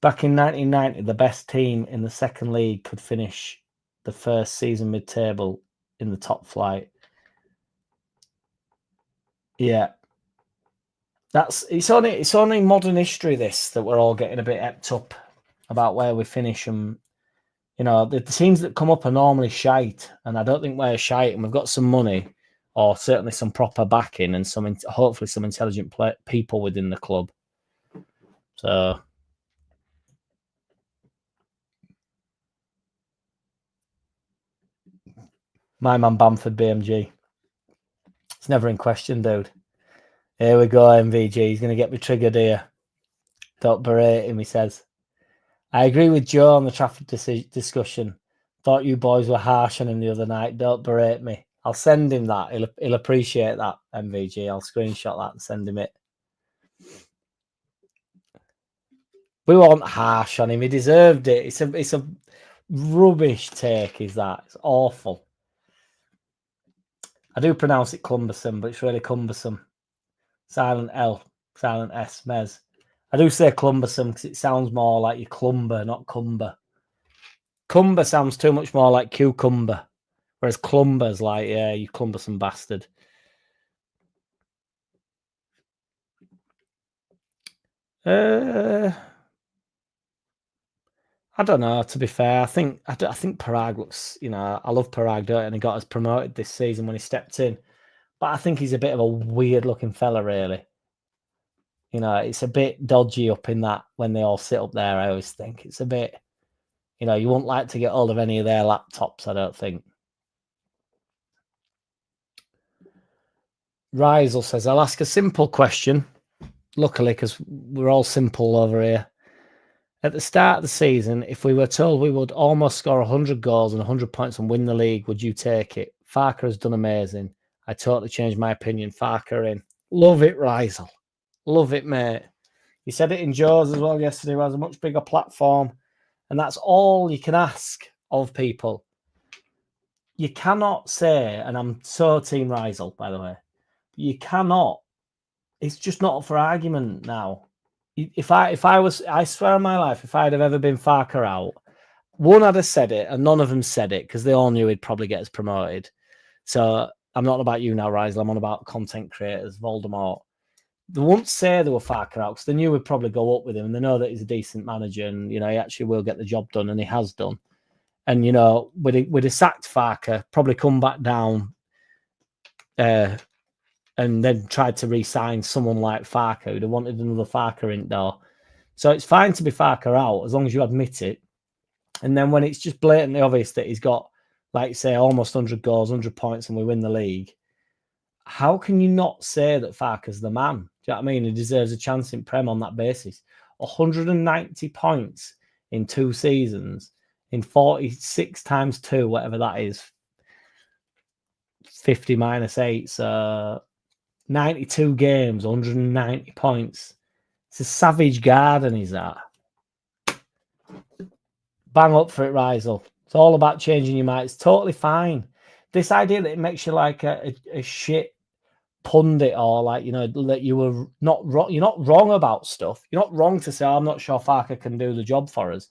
Back in 1990, the best team in the second league could finish the first season mid-table in the top flight. Yeah. It's only modern history, this, that we're all getting a bit epped up about where we finish. And you know, the teams that come up are normally shite, and I don't think we're shite, and we've got some money, or certainly some proper backing, and hopefully some intelligent people within the club. So my man Bamford BMG. It's never in question, dude. Here we go, MVG. He's going to get me triggered here. Don't berate him, he says. I agree with Joe on the Trafford discussion. Thought you boys were harsh on him the other night. Don't berate me. I'll send him that. He'll appreciate that, MVG. I'll screenshot that and send him it. We weren't harsh on him. He deserved it. It's a rubbish take, is that? It's awful. I do pronounce it cumbersome, but it's really cumbersome. Silent L, silent S, Mez. I do say cumbersome because it sounds more like you clumber, not cumber. Cumber sounds too much more like cucumber, whereas clumber's like, yeah, you cumbersome bastard. I don't know. To be fair, I think Parag looks. You know, I love Parag, don't I? And he got us promoted this season when he stepped in. But I think he's a bit of a weird-looking fella, really. You know, it's a bit dodgy up in that when they all sit up there. I always think it's a bit. You know, you wouldn't like to get hold of any of their laptops. I don't think. Rizel says, "I'll ask a simple question." Luckily, because we're all simple over here. At the start of the season, if we were told we would almost score 100 goals and 100 points and win the league, would you take it? Farke has done amazing. I totally changed my opinion. Farke in. Love it, Rizel. Love it, mate. You said it in Joe's as well yesterday, who has a much bigger platform. And that's all you can ask of people. you cannot say, and I'm so Team Riesel, by the way, you cannot. It's just not up for argument now. If I was, I swear on my life, if I'd have ever been Farke out, one I'd have said it, and none of them said it because they all knew he'd probably get us promoted. So I'm not about you now, Riesel. I'm on about content creators, Voldermort. They won't say they were Farke out because they knew we'd probably go up with him, and they know that he's a decent manager, and he actually will get the job done, and he has done. And with a sacked Farke, probably come back down, and then tried to re-sign someone like Farke who'd have wanted another Farke in door. So it's fine to be Farke out as long as you admit it. And then when it's just blatantly obvious that he's got, like say, almost 100 goals, 100 points, and we win the league, how can you not say that Farke's the man? Do you know what I mean? He deserves a chance in Prem on that basis. 190 points in 2 seasons, in 46 times 2, whatever that is, 50 minus 8, so 92 games, 190 points. It's a savage garden, is that? Bang up for it, Riesel. It's all about changing your mind. It's totally fine. This idea that it makes you like a shit pundit, or like, that you were not wrong. You're not wrong about stuff. You're not wrong to say, I'm not sure Farke can do the job for us.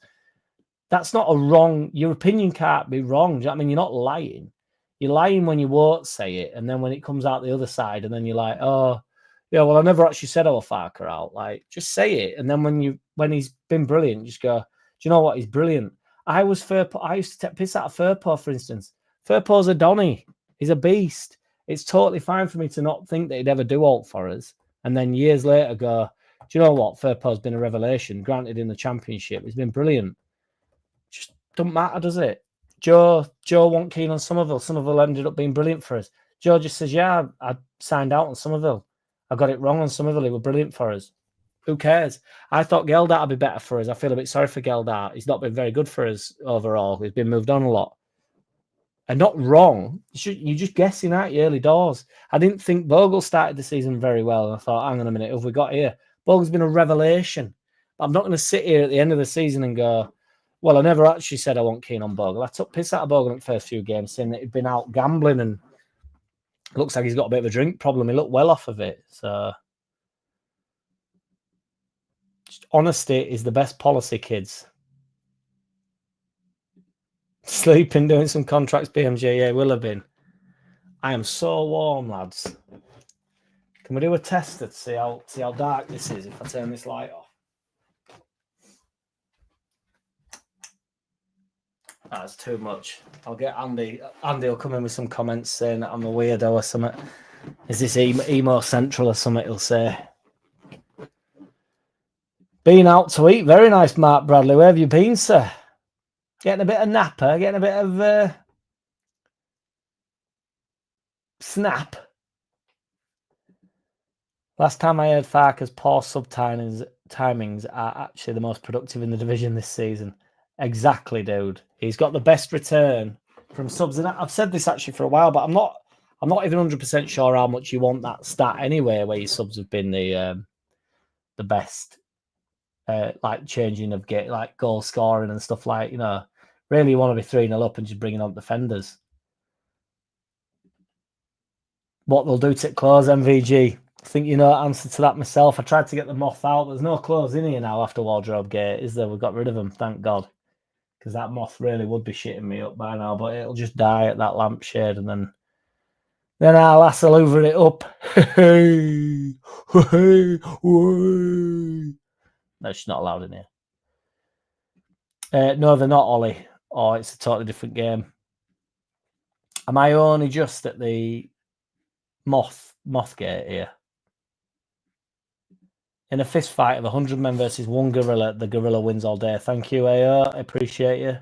That's not a wrong. Your opinion can't be wrong. Do you know what I mean? You're not lying. You're lying when you won't say it, and then when it comes out the other side, and then you're like, oh, yeah, well, I never actually said I was Farke out. Like, just say it, and then when he's been brilliant, just go, do you know what? He's brilliant. I used to take piss out of Firpo, for instance. Firpo's a Donny. He's a beast. It's totally fine for me to not think that he'd ever do alt for us, and then years later go, do you know what? Firpo's been a revelation. Granted, in the Championship, he's been brilliant. Just doesn't matter, does it? Joe wasn't keen on Somerville. Somerville ended up being brilliant for us. Joe just says, yeah, I signed out on Somerville. I got it wrong on Somerville. He was brilliant for us. Who cares? I thought Geldart would be better for us. I feel a bit sorry for Geldart. He's not been very good for us overall. He's been moved on a lot. And not wrong. You're just guessing out the early doors. I didn't think Bogle started the season very well. And I thought, hang on a minute, who have we got here? Bogle's been a revelation. But I'm not going to sit here at the end of the season and go, well, I never actually said I wasn't keen on Bogle. I took piss out of Bogle in the first few games, saying that he'd been out gambling, and it looks like he's got a bit of a drink problem. He looked well off of it. So just honesty is the best policy, kids. Sleeping, doing some contracts, BMJ, yeah, will have been. I am so warm, lads. Can we do a test to see how dark this is if I turn this light off? That's too much. I'll get Andy. Andy will come in with some comments saying that I'm a weirdo or something. Is this emo central or something? He'll say. Been out to eat. Very nice, Mark Bradley. Where have you been, sir? Getting a bit of napper. Getting a bit of snap. Last time I heard Farke's poor sub timings are actually the most productive in the division this season. Exactly, dude. He's got the best return from subs, and I've said this actually for a while, but I'm not even 100% sure how much you want that stat anyway, where your subs have been the best, like changing of like goal scoring and stuff like, really you want to be 3-0 up and just bringing on defenders. What they'll do to close MVG. I think answer to that myself. I tried to get the moth out. There's no clothes in here now after Wardrobe Gate, is there? We got rid of them, thank God. Because that moth really would be shitting me up by now, but it'll just die at that lampshade, and then I'll hassle over it up. No, she's not allowed in here. No, they're not, Ollie. Oh, it's a totally different game. Am I only just at the moth gate here? In a fist fight of 100 men versus one gorilla, the gorilla wins all day. Thank you, AO. I appreciate you.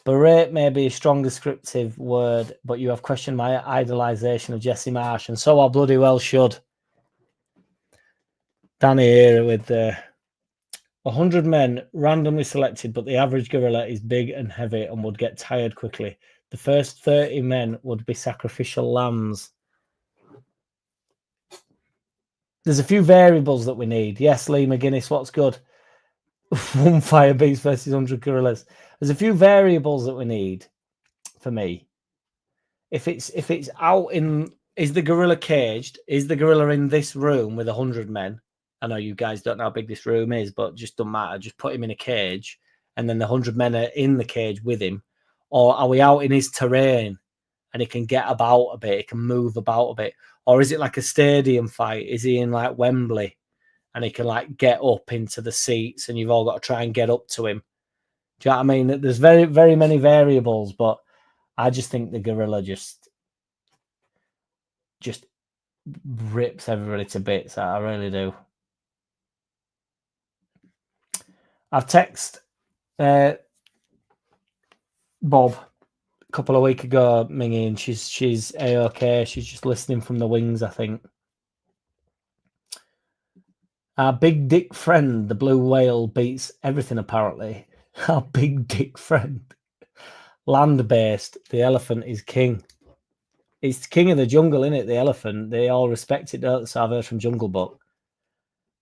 Berate may be a strong descriptive word, but you have questioned my idolization of Jesse Marsh, and so I bloody well should. Danny here with 100 men randomly selected, but the average gorilla is big and heavy and would get tired quickly. The first 30 men would be sacrificial lambs. There's a few variables that we need. Yes, Lee McGuinness, what's good? One fire beast versus 100 gorillas. There's a few variables that we need for me. if it's out in, is the gorilla caged? Is the gorilla in this room with 100 men? I know you guys don't know how big this room is, but just don't matter. Just put him in a cage, and then the 100 men are in the cage with him. Or are we out in his terrain and he can get about a bit, he can move about a bit? Or is it like a stadium fight? Is he in like Wembley and he can like get up into the seats and you've all got to try and get up to him? Do you know what I mean? There's very, very many variables, but I just think the gorilla just rips everybody to bits. I really do. I've texted Bob a couple of weeks ago, Mingy, and she's A-okay. She's just listening from the wings, I think. Our big dick friend, the blue whale, beats everything apparently. Our big dick friend. Land-based, the elephant is king. It's king of the jungle, innit? The elephant. They all respect it, don't they? So I've heard from Jungle Book.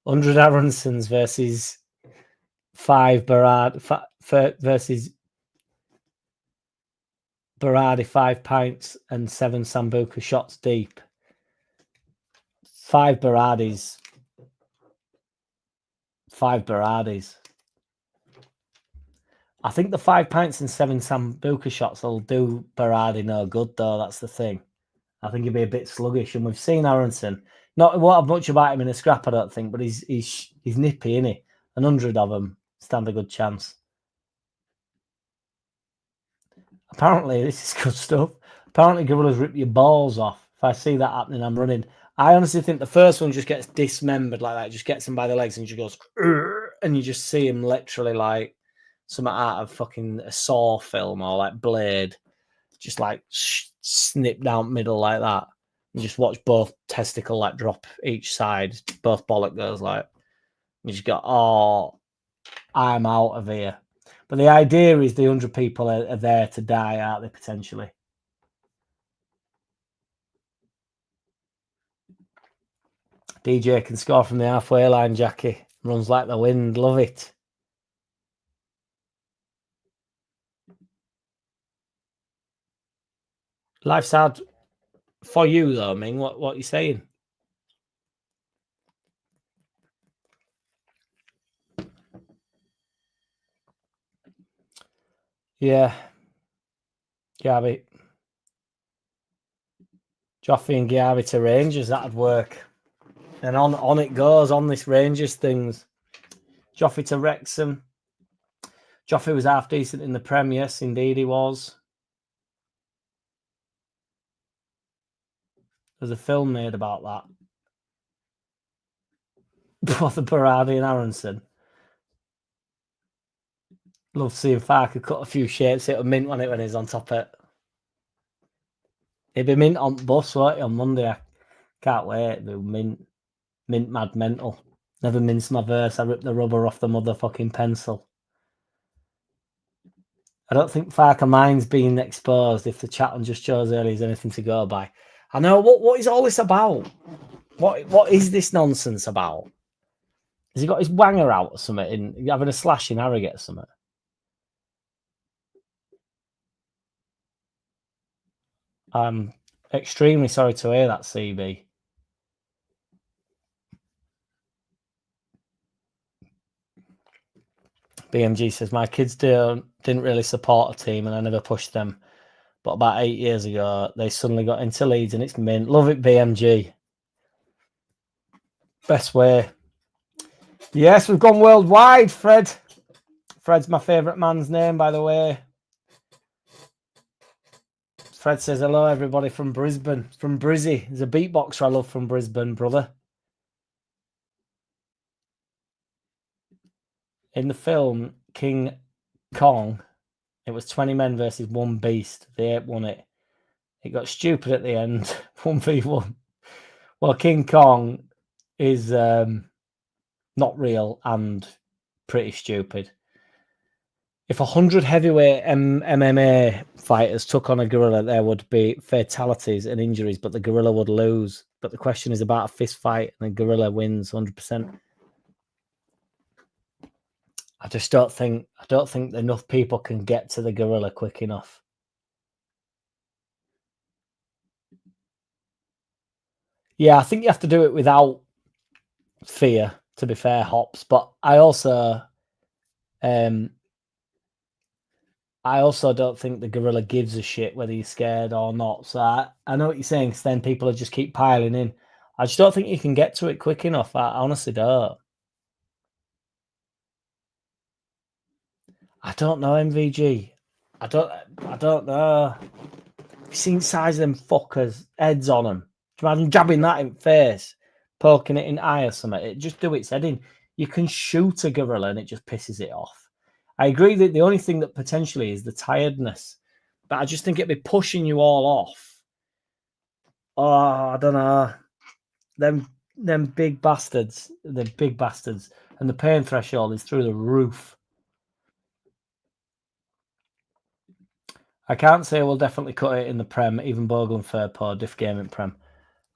100 Aronsons versus 5 versus Berardi, 5 pints and 7 Sambuca shots deep. 5 Berardis. 5 Berardis. I think the 5 pints and 7 Sambuca shots will do Berardi no good, though. That's the thing. I think he'll be a bit sluggish, and we've seen Aronson. Not won't have much about him in a scrap, I don't think, but he's nippy, isn't he? 100 of them stand a good chance. Apparently, this is good stuff. Apparently, gorillas rip your balls off. If I see that happening, I'm running. I honestly think the first one just gets dismembered like that. Just gets him by the legs and just goes, and you just see him literally like something out of fucking a Saw film or like Blade, just like snip down middle like that. And just watch both testicle like drop each side, both bollock goes like. You just go, oh, I'm out of here. But the idea is the 100 people are there to die, aren't they, potentially? DJ can score from the halfway line, Jackie. Runs like the wind. Love it. Life's hard for you, though, Ming. What are you saying? Yeah. Garby. Joffrey and Garby to Rangers. That'd work. And on it goes, on this Rangers things. Joffrey to Wrexham. Joffrey was half decent in the Prem, yes, indeed he was. There's a film made about that. Both the Berardi and Aronson. Love seeing Farke cut a few shapes. It'll mint on it when he's on top of it. It'll be mint on the bus, won't it, on Monday? I can't wait. It'll be mint mad mental. Never mince my verse. I ripped the rubber off the motherfucking pencil. I don't think Farke mind's being exposed if the chat on Just Shows early is anything to go by. I know. What is all this about? What is this nonsense about? Has he got his wanger out or something? Having a slash in Harrogate or something? I'm extremely sorry to hear that, CB. BMG says, my kids didn't really support a team and I never pushed them. But about 8 years ago, they suddenly got into Leeds and it's mint. Love it, BMG. Best way. Yes, we've gone worldwide, Fred. Fred's my favourite man's name, by the way. Fred says, hello, everybody from Brisbane. From Brizzy. There's a beatboxer I love from Brisbane, brother. In the film King Kong, it was 20 men versus one beast. The ape won it. It got stupid at the end. 1v1. Well, King Kong is not real and pretty stupid. If 100 heavyweight MMA fighters took on a gorilla, there would be fatalities and injuries, but the gorilla would lose. But the question is about a fist fight, and the gorilla wins 100%. I just don't think enough people can get to the gorilla quick enough. Yeah, I think you have to do it without fear, to be fair, Hops. But I also don't think the gorilla gives a shit whether you're scared or not. So I know what you're saying, because then people will just keep piling in. I just don't think you can get to it quick enough. I honestly don't. I don't know, MVG. I don't know. You've seen size of them fuckers, heads on them. Do you imagine jabbing that in face, poking it in eye or something? It just do its head in. You can shoot a gorilla and it just pisses it off. I agree that the only thing that potentially is the tiredness, but I just think it'd be pushing you all off. Oh, I don't know. Them big bastards, the big bastards, and the pain threshold is through the roof. I can't say we'll definitely cut it in the Prem, even Bogle and Firpo, diff game in Prem.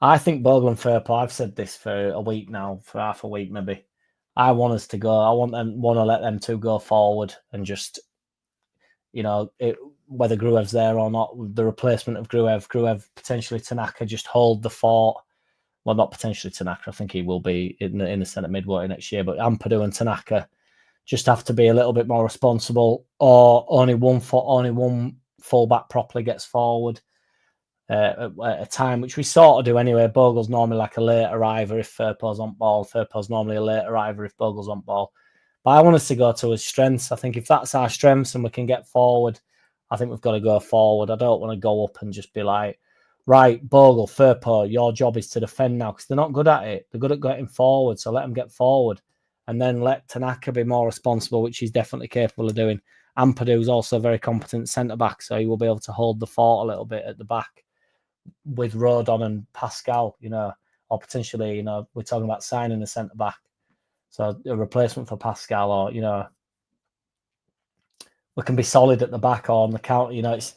I think Bogle and Firpo, I've said this for a week now, for half a week maybe. I want us to go. I want to let them two go forward and just, whether Gruev's there or not, the replacement of Gruev, potentially Tanaka, just hold the fort. Well, not potentially Tanaka. I think he will be in the centre midway next year. But Ampadu and Tanaka just have to be a little bit more responsible, or only one fullback properly gets forward at a time, which we sort of do anyway. Bogle's normally like a late arriver if Firpo's on ball. Firpo's normally a late arriver if Bogle's on ball. But I want us to go to his strengths. I think if that's our strengths and we can get forward, I think we've got to go forward. I don't want to go up and just be like, right, Bogle, Firpo, your job is to defend now, because they're not good at it. They're good at getting forward, so let them get forward. And then let Tanaka be more responsible, which he's definitely capable of doing. Ampadu's also a very competent centre-back, so he will be able to hold the fort a little bit at the back with Rodon and Pascal, or potentially, we're talking about signing a centre-back. So a replacement for Pascal, or, we can be solid at the back or on the counter. It's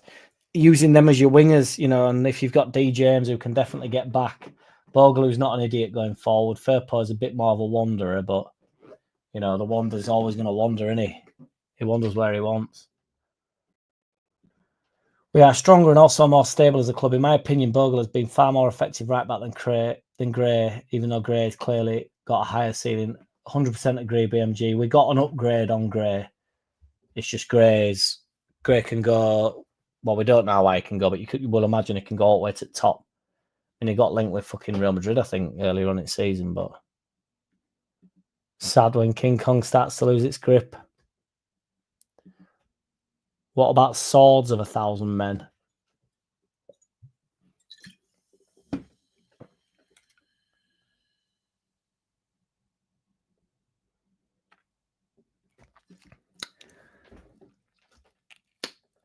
using them as your wingers, and if you've got D. James who can definitely get back, Bogle, who's not an idiot going forward, Firpo is a bit more of a wanderer, but, the wanderer's always going to wander, isn't he? He wanders where he wants. We are stronger and also more stable as a club. In my opinion, Bogle has been far more effective right back than Gray, even though Gray has clearly got a higher ceiling. 100% agree, BMG. We got an upgrade on Gray. It's just Gray can go. Well, we don't know why he can go, but you will imagine he can go all the way to the top. And he got linked with fucking Real Madrid, I think, earlier on in the season. But sad when King Kong starts to lose its grip. What about Swords of 1,000 Men?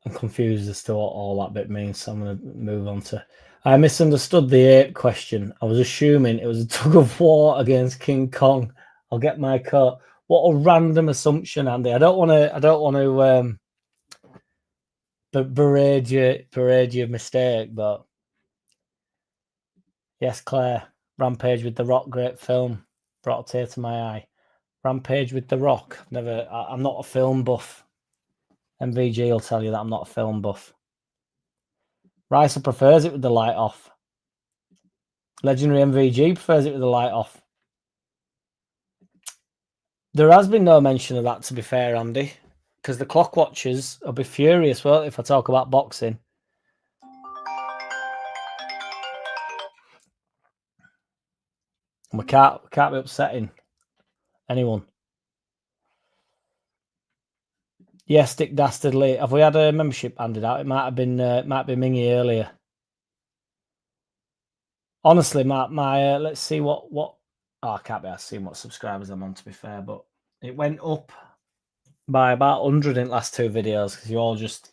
I'm confused as to what all that bit means, so I'm going to move on to... I misunderstood the ape question. I was assuming it was a tug of war against King Kong. I'll get my coat. What a random assumption, Andy. I don't want to berate your mistake, but yes, Claire. Rampage with the Rock, great film. Brought a tear to my eye. Rampage with the Rock. I'm not a film buff. MVG will tell you that I'm not a film buff. Ricer prefers it with the light off. Legendary MVG prefers it with the light off. There has been no mention of that, to be fair, Andy, because the clock watchers will be furious, won't they, if I talk about boxing. And we can't be upsetting anyone. Yes, Dick Dastardly. Have we had a membership handed out? It might be Mingy earlier. Honestly, my let's see what. Oh, I can't be asking what subscribers I'm on, to be fair, but it went up by about 100 in the last two videos because you all just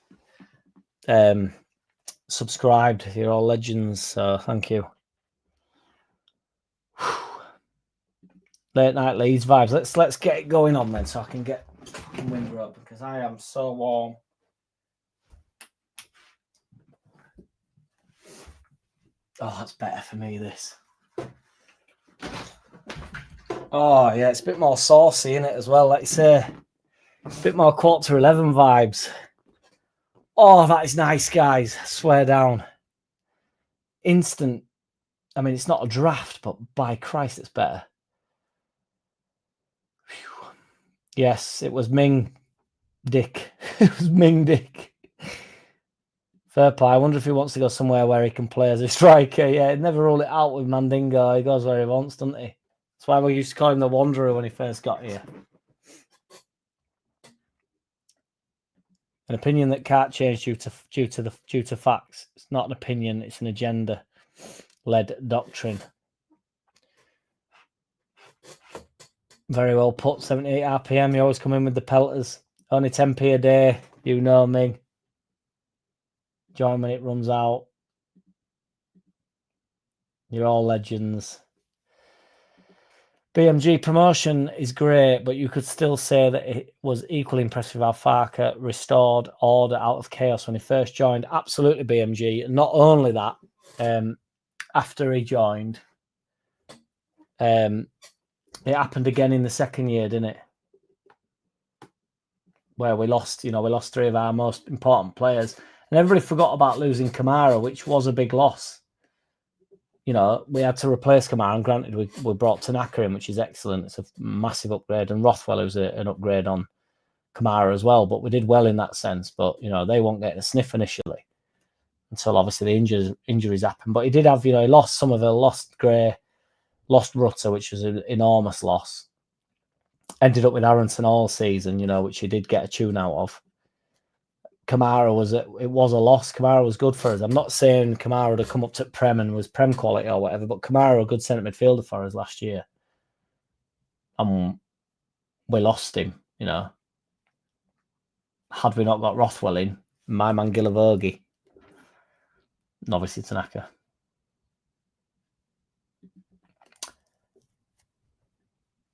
subscribed. You're all legends, so thank you. Late night Leeds vibes. Let's get it going on then, so I can get fucking window up because I am so warm. Oh, that's better for me, this. Oh, yeah, it's a bit more saucy in it as well, like you say. A bit more 11:15 vibes. Oh, that is nice, guys. I swear down. Instant I mean, it's not a draft, but by Christ, it's better. Whew. Yes, it was Ming Dick. It was Ming Dick. Fair play. I wonder if he wants to go somewhere where he can play as a striker. Yeah, never rule it out with Mandingo. He goes where he wants, doesn't he? That's why we used to call him the Wanderer when he first got here. An opinion that can't change due to facts. It's not an opinion. It's an agenda-led doctrine. Very well put. 78 RPM. You always come in with the pelters. Only 10p a day. You know me. Join when it runs out. You're all legends. BMG promotion is great, but you could still say that it was equally impressive how Farke restored order out of chaos when he first joined. Absolutely, BMG. And not only that, after he joined, it happened again in the second year, didn't it? Where we lost, we lost 3 of our most important players. And everybody forgot about losing Kamara, which was a big loss. We had to replace Kamara, and granted, we brought Tanaka in, which is excellent. It's a massive upgrade, and Rothwell was an upgrade on Kamara as well. But we did well in that sense. But they won't get a sniff initially until obviously the injuries happen. But he did have, he lost Somerville, lost Gray, lost Rutter, which was an enormous loss. Ended up with Aronson all season, which he did get a tune out of. Kamara was a loss. Kamara was good for us. I'm not saying Kamara would have come up to Prem and was Prem quality or whatever, but Kamara a good centre midfielder for us last year. And we lost him, Had we not got Rothwell in, my man Gilavogi, and obviously Tanaka.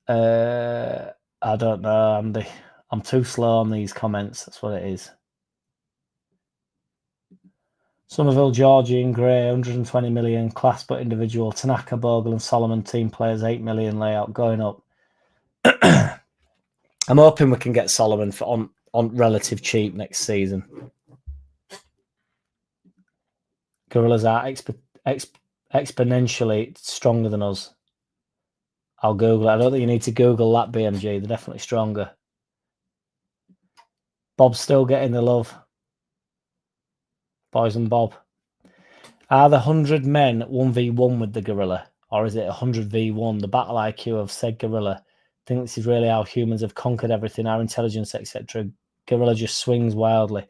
I don't know, Andy. I'm too slow on these comments. That's what it is. Somerville, Georgie and Gray, 120 million, class but individual. Tanaka, Bogle and Solomon, team players, 8 million layout, going up. I'm hoping we can get Solomon on relative cheap next season. Gorillas are exponentially stronger than us. I'll Google it. I don't think you need to Google that, BMG. They're definitely stronger. Bob's still getting the love. Boys and Bob. Are the 100 men 1v1 with the gorilla? Or is it 100v1? The battle IQ of said gorilla. I think this is really how humans have conquered everything, our intelligence, etc. Gorilla just swings wildly.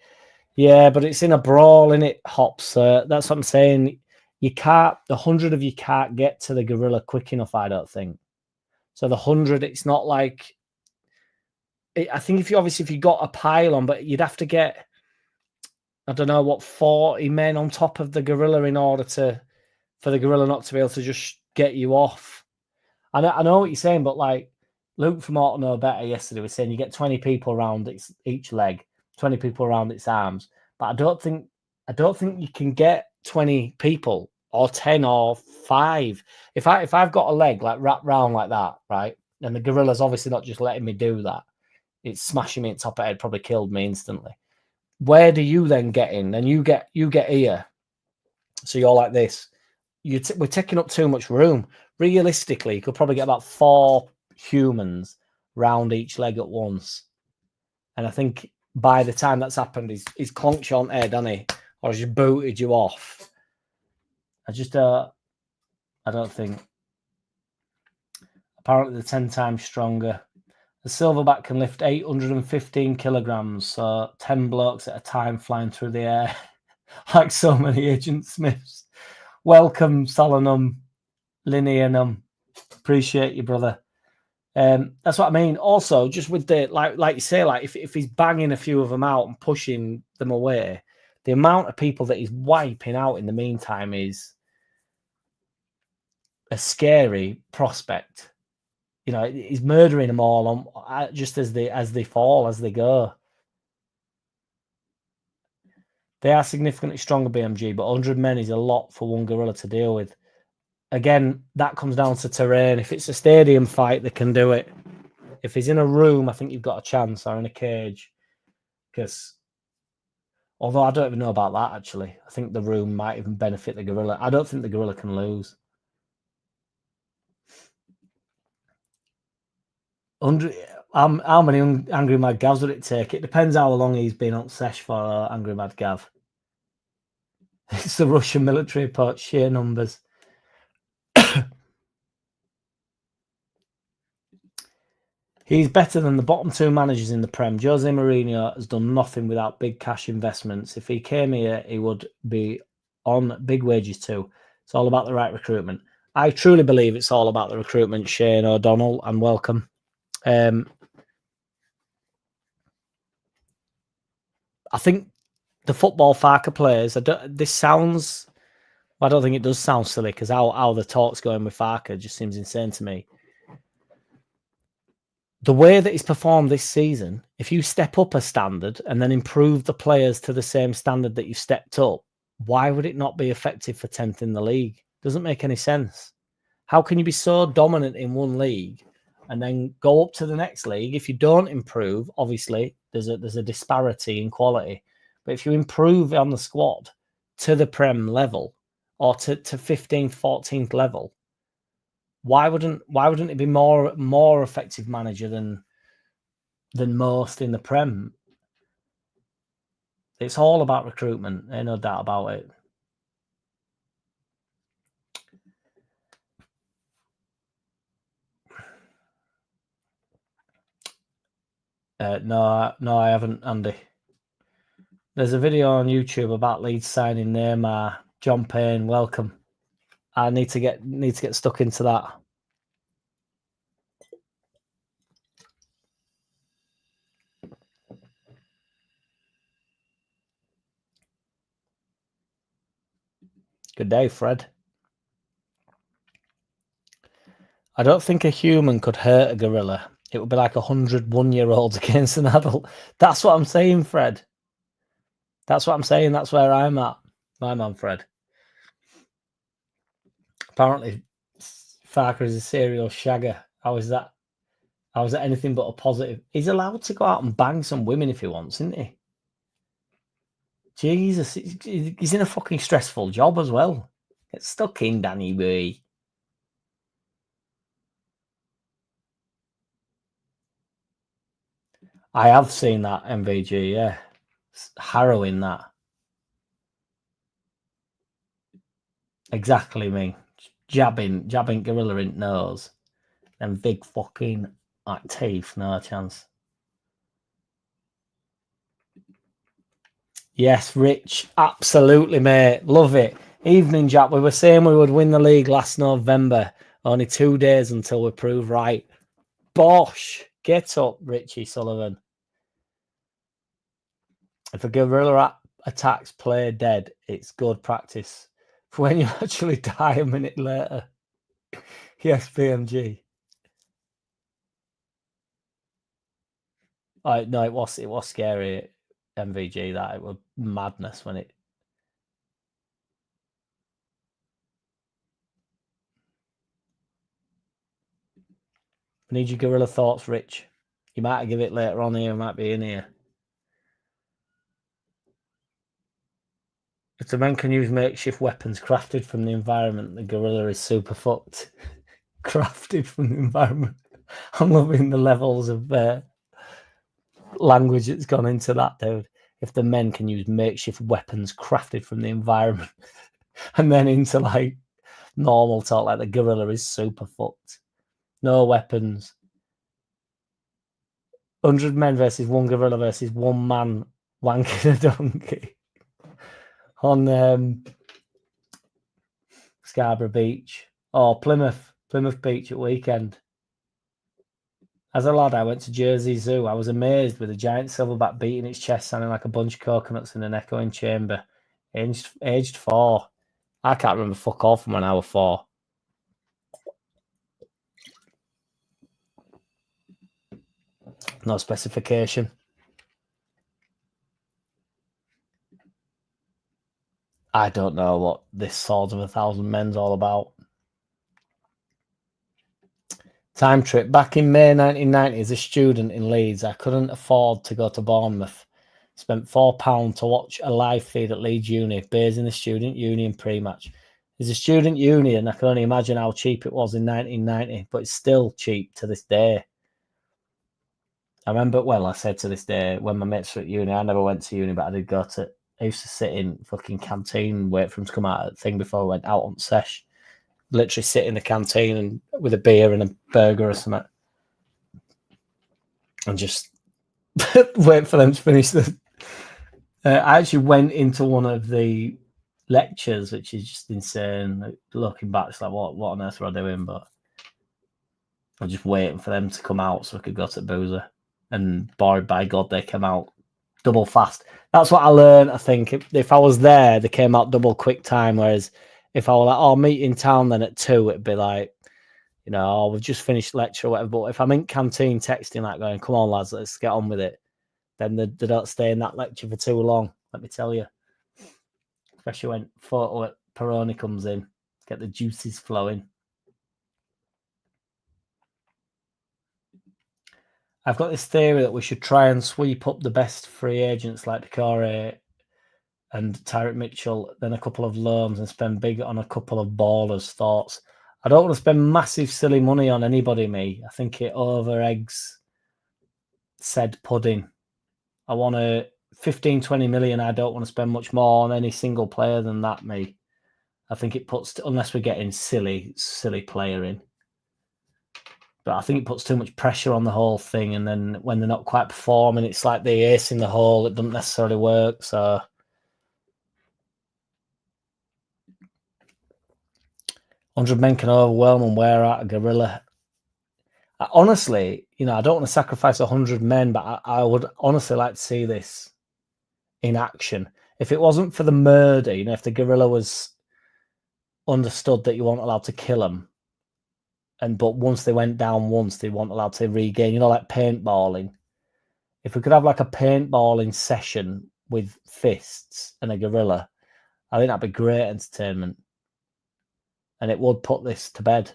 Yeah, but it's in a brawl, innit, Hops? That's what I'm saying. You can't, the 100 of you can't get to the gorilla quick enough, I don't think. So the 100, it's not like... I think if you got a pile on, but you'd have to get... I don't know what, 40 men on top of the gorilla in order for the gorilla not to be able to just get you off. I know what you're saying, but like Luke from Auto Know Better yesterday was saying you get 20 people around each leg, 20 people around its arms. But I don't think you can get 20 people or 10 or 5. If I've got a leg like wrapped round like that, right, and the gorilla's obviously not just letting me do that, it's smashing me at top of head, probably killed me instantly. Where do you then get in? And you get here. So you're like this. We're taking up too much room. Realistically, you could probably get about 4 humans round each leg at once. And I think by the time that's happened, he's clonked you on head, hasn't he? Or he's booted you off. I don't think. Apparently they're 10 times stronger. The silverback can lift 815 kilograms, so 10 blokes at a time flying through the air, like so many Agent Smiths. Welcome, Solanum, Lineanum. Appreciate you, brother. That's what I mean. Also, just with the like you say, like if he's banging a few of them out and pushing them away, the amount of people that he's wiping out in the meantime is a scary prospect. He's murdering them all on just as they fall, as they go. They are significantly stronger, BMG, but 100 men is a lot for one gorilla to deal with. Again, that comes down to terrain. If it's a stadium fight, they can do it. If he's in a room, I think you've got a chance, or in a cage. Because, although I don't even know about that, actually. I think the room might even benefit the gorilla. I don't think the gorilla can lose. How many Angry Mad Gavs would it take? It depends how long he's been on sesh for, Angry Mad Gav. It's the Russian military report, sheer numbers. He's better than the bottom two managers in the Prem. Jose Mourinho has done nothing without big cash investments. If he came here, he would be on big wages too. It's all about the right recruitment. I truly believe it's all about the recruitment, Shane O'Donnell, and welcome. I think the football Farke players, I don't think it does sound silly because how the talk's going with Farke just seems insane to me. The way that he's performed this season, if you step up a standard and then improve the players to the same standard that you've stepped up, why would it not be effective for 10th in the league? Doesn't make any sense. How can you be so dominant in one league and then go up to the next league? If you don't improve, obviously there's a disparity in quality. But if you improve on the squad to the Prem level or to 15th, 14th level, why wouldn't it be more effective manager than most in the Prem? It's all about recruitment. Ain't no doubt about it. No, I haven't, Andy. There's a video on YouTube about Leeds signing Neymar. John Payne, welcome. I need to get stuck into that. Good day, Fred. I don't think a human could hurt a gorilla. It would be like 100 one-year-olds against an adult. That's what I'm saying, Fred. That's what I'm saying. That's where I'm at. My man, Fred. Apparently, Farke is a serial shagger. How is that? How is that anything but a positive? He's allowed to go out and bang some women if he wants, isn't he? Jesus, he's in a fucking stressful job as well. Get stuck in, Danny B. I have seen that MVG, yeah. It's harrowing, that. Exactly me. Jabbing gorilla in nose. And big fucking like teeth, no chance. Yes, Rich, absolutely, mate. Love it. Evening, Jack. We were saying we would win the league last November. Only 2 days until we prove right. Bosh. Get up, Richie Sullivan. If a gorilla attacks player dead, it's good practice for when you actually die a minute later. Yes, BMG. No, it was scary, MVG, that. It was madness when it... I need your gorilla thoughts, Rich. You might give it later on here, might be in here. If the men can use makeshift weapons crafted from the environment, the gorilla is super fucked. Crafted from the environment. I'm loving the levels of language that's gone into that, dude. If the men can use makeshift weapons crafted from the environment, and then into like normal talk, like the gorilla is super fucked. No weapons. 100 men versus one gorilla versus one man wanking a donkey on Scarborough Beach or Plymouth Beach at weekend. As a lad, I went to Jersey Zoo. I was amazed with a giant silverback beating its chest, sounding like a bunch of coconuts in an echoing chamber. Aged 4. I can't remember fuck all from when I was 4. No specification. I don't know what this Swords of a Thousand Men's all about. Time trip. Back in May 1990, as a student in Leeds, I couldn't afford to go to Bournemouth. Spent £4 to watch a live feed at Leeds Uni, based in the Student Union pre-match. It's a student union. I can only imagine how cheap it was in 1990, but it's still cheap to this day. I remember, well, I said to this day, when my mates were at uni, I never went to uni, but I did go to, I used to sit in fucking canteen and wait for him to come out of the thing before I went out on sesh. Literally sit in the canteen and with a beer and a burger or something. And just wait for them to finish the... I actually went into one of the lectures, which is just insane. Looking back, it's like, what on earth were I doing? But I was just waiting for them to come out so I could go to Boozer. And boy, by God, they came out double fast. That's what I learned, I think. If I was there, they came out double quick time. Whereas if I were like, oh, meet in town then at 2, it'd be like, you know, oh, we've just finished lecture or whatever. But if I'm in canteen texting, like going, come on, lads, let's get on with it, then they don't stay in that lecture for too long, let me tell you. Especially when photo at Peroni comes in, get the juices flowing. I've got this theory that we should try and sweep up the best free agents like Decore and Tyreek Mitchell, then a couple of loans and spend big on a couple of ballers. Thoughts? I don't want to spend massive silly money on anybody, me. I think it over eggs said pudding. I want to 15, 20 million. I don't want to spend much more on any single player than that, me. I think it puts, unless we're getting silly player in. But I think it puts too much pressure on the whole thing. And then when they're not quite performing, it's like the ace in the hole. It doesn't necessarily work. So 100 men can overwhelm and wear out a gorilla. Honestly, you know, I don't want to sacrifice 100 men, but I would honestly like to see this in action. If it wasn't for the murder, you know, if the gorilla was understood that you weren't allowed to kill them, but once they went down once, they weren't allowed to regain, you know, like paintballing. If we could have like a paintballing session with fists and a gorilla, I think that'd be great entertainment. And it would put this to bed.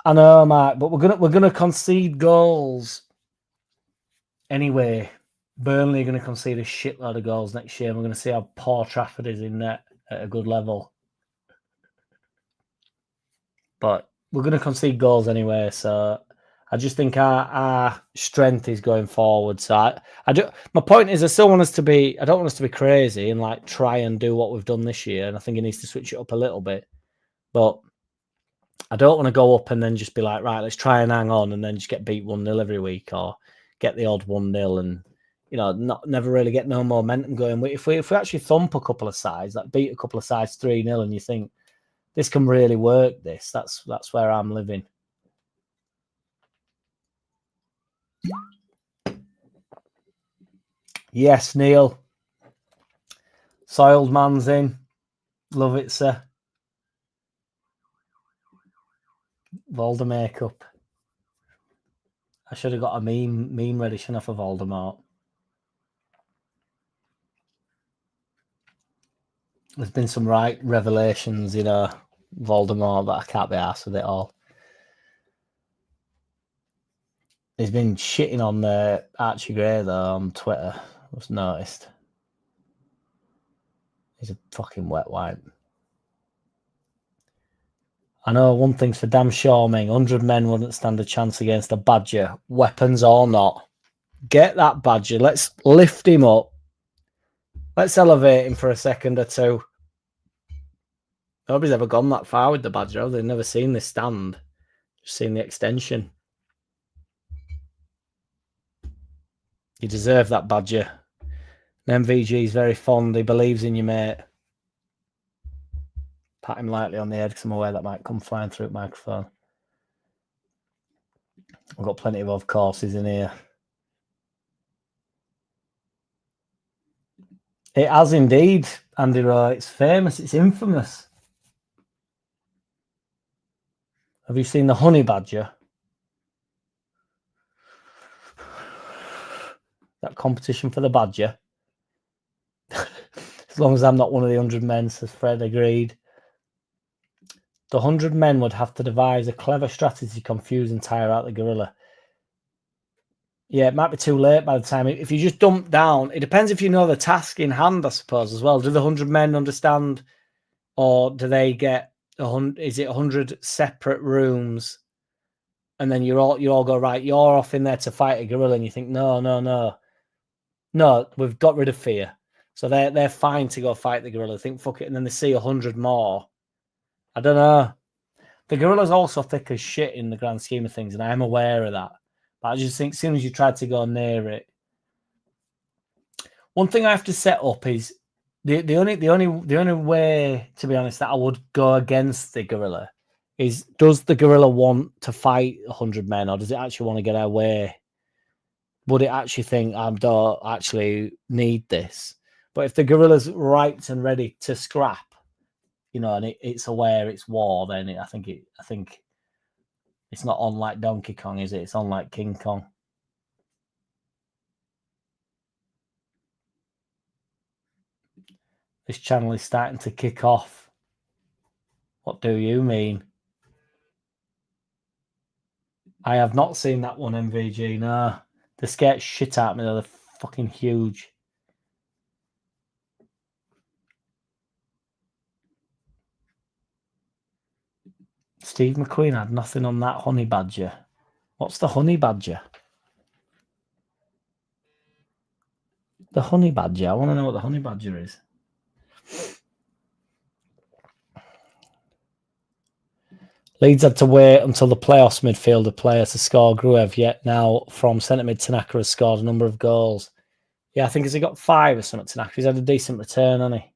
I know, Mark, but we're gonna concede goals anyway. Burnley are going to concede a shitload of goals next year. And we're going to see how poor Trafford is in net at a good level. But we're going to concede goals anyway. So I just think our strength is going forward. So I do. My point is, I still want us to be. I don't want us to be crazy and like try and do what we've done this year. And I think it needs to switch it up a little bit. But I don't want to go up and then just be like, right, let's try and hang on, and then just get beat 1-0 every week, or get the odd 1-0 and, you know, never really get no momentum going. If we actually thump a couple of sides, like beat a couple of sides 3-0, and you think this can really work, that's where I'm living. Yes, Neil. Soiled man's in. Love it, sir. Volder makeup. I should have got a meme ready, shouldn't I, for Voldermort. There's been some right revelations, you know, Voldermort, that I can't be arsed with it all. He's been shitting on the Archie Gray, though, on Twitter. I've just noticed. He's a fucking wet wipe. I know one thing's for damn sure, Ming. 100 men wouldn't stand a chance against a Badger, weapons or not. Get that Badger. Let's lift him up. Let's elevate him for a second or two. Nobody's ever gone that far with the Badger. They've never seen this stand. Just seen the extension. You deserve that, Badger. MVG is very fond. He believes in you, mate. Pat him lightly on the head because I'm aware that might come flying through the microphone. I've got plenty of courses in here. It has indeed, Andy Roy. It's famous. It's infamous. Have you seen the honey badger? That competition for the badger. As long as I'm not one of the 100 men, says Fred, agreed. The 100 men would have to devise a clever strategy to confuse and tire out the gorilla. Yeah, it might be too late by the time. If you just dump down, it depends if you know the task in hand, I suppose, as well. Do the 100 men understand, or do they get is it 100 separate rooms, and then you all go, right, you're off in there to fight a gorilla, and you think, no, we've got rid of fear, so they're fine to go fight the gorilla. Think, fuck it, and then they see 100 more. I don't know. The gorilla's also thick as shit in the grand scheme of things, and I am aware of that. But I just think as soon as you try to go near it, one thing I have to set up is the only way, to be honest, that I would go against the gorilla is, does the gorilla want to fight 100 men, or does it actually want to get away? Would it actually think, I don't actually need this? But if the gorilla's right and ready to scrap, and it's aware it's war, then I think it's not on like Donkey Kong, is it? It's on like King Kong. This channel is starting to kick off. What do you mean? I have not seen that one, MVG. No, they scared shit out of me. They're fucking huge. Steve McQueen had nothing on that honey badger. What's the honey badger? The honey badger. I want to know what the honey badger is. Leeds had to wait until the playoffs midfielder player to score. Gruev, yet now from centre mid, Tanaka has scored a number of goals. Yeah, I think has he got 5 or something, Tanaka? He's had a decent return, hasn't he?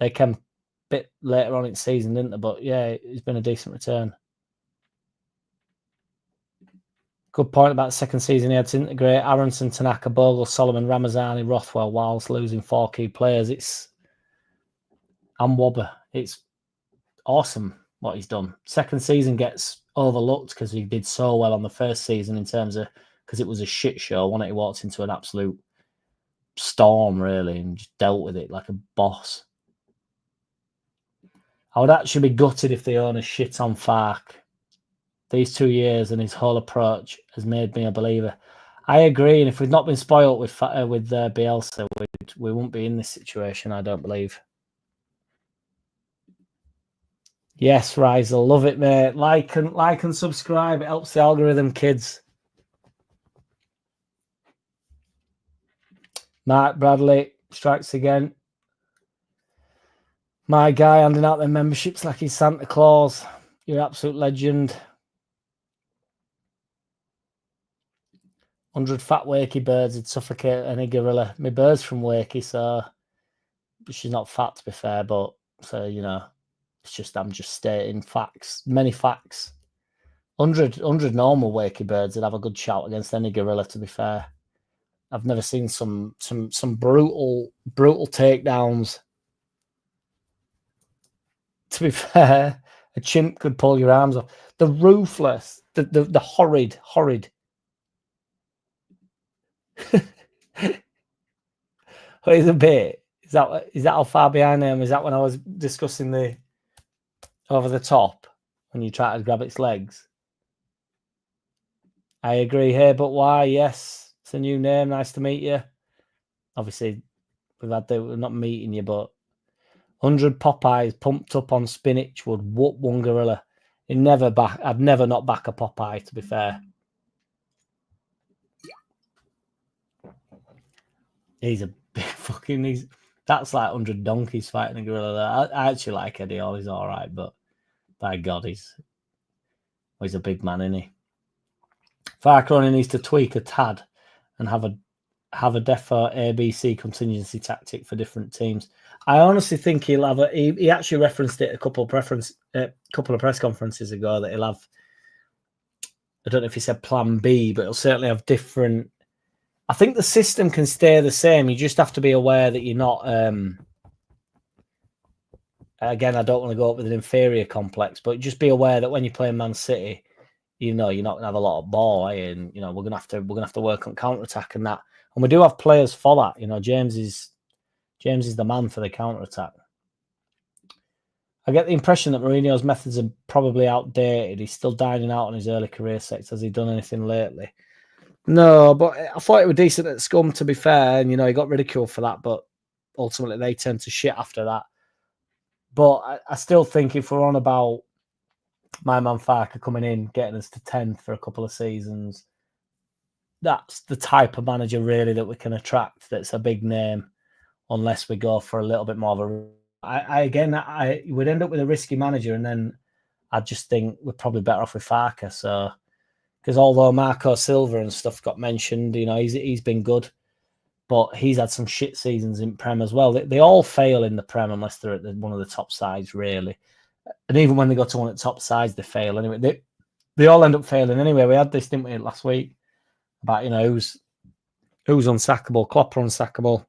They came a bit later on in the season, didn't they? But yeah, it's been a decent return. Good point about the second season. He had to integrate Aronson, Tanaka, Bogle, Solomon, Ramazani, Rothwell, whilst losing 4 key players. And Wobber. It's awesome what he's done. Second season gets overlooked because he did so well on the first season in terms of, because it was a shit show. When he walked into an absolute storm, really, and just dealt with it like a boss. I would actually be gutted if the owner shit on Farke. These 2 years and his whole approach has made me a believer. I agree, and if we'd not been spoilt with Bielsa, we wouldn't be in this situation, I don't believe. Yes, Rizel, love it, mate. Like and subscribe. It helps the algorithm, kids. Mark Bradley strikes again. My guy handing out their memberships like he's Santa Claus. You're an absolute legend. 100 fat wakey birds would suffocate any gorilla. My bird's from Wakey, so she's not fat, to be fair, but so it's just, I'm just stating facts, many facts. 100 normal wakey birds would have a good shout against any gorilla, to be fair. I've never seen some brutal takedowns. To be fair, a chimp could pull your arms off. The ruthless, the horrid. Wait a bit. Is that how far behind I am? Is that when I was discussing the over the top when you try to grab its legs? I agree here, but why? Yes, it's a new name. Nice to meet you. Obviously, we're not meeting you, but 100 Popeyes pumped up on spinach would whoop one gorilla. I'd never not back a Popeye, to be fair. He's a big fucking. That's like 100 donkeys fighting a gorilla. I actually like Eddie Hall. He's all right, but by God, he's a big man, isn't he? Farke only needs to tweak a tad and have a defo ABC contingency tactic for different teams. I honestly think he'll have he actually referenced it a couple of press conferences ago that he'll have. I don't know if he said plan B, but he'll certainly have different. I think the system can stay the same. You just have to be aware that you're not. Again, I don't want to go up with an inferior complex, but just be aware that when you play Man City, you're not going to have a lot of ball, and we're going to have to work on counter attack and that. And we do have players for that. James is the man for the counter attack. I get the impression that Mourinho's methods are probably outdated. He's still dining out on his early career sects. Has he done anything lately? No, but I thought it was decent at Scum, to be fair. And, he got ridiculed for that. But ultimately, they tend to shit after that. But I still think if we're on about my man Farke coming in, getting us to 10th for a couple of seasons, that's the type of manager really that we can attract. That's a big name, unless we go for a little bit more of a. I would end up with a risky manager, and then I just think we're probably better off with Farke. So, because although Marco Silva and stuff got mentioned, he's been good, but he's had some shit seasons in Prem as well. They all fail in the Prem unless they're at one of the top sides, really. And even when they go to one of the top sides, they fail anyway. They all end up failing anyway. We had this, didn't we, last week about who's unsackable. Klopp unsackable,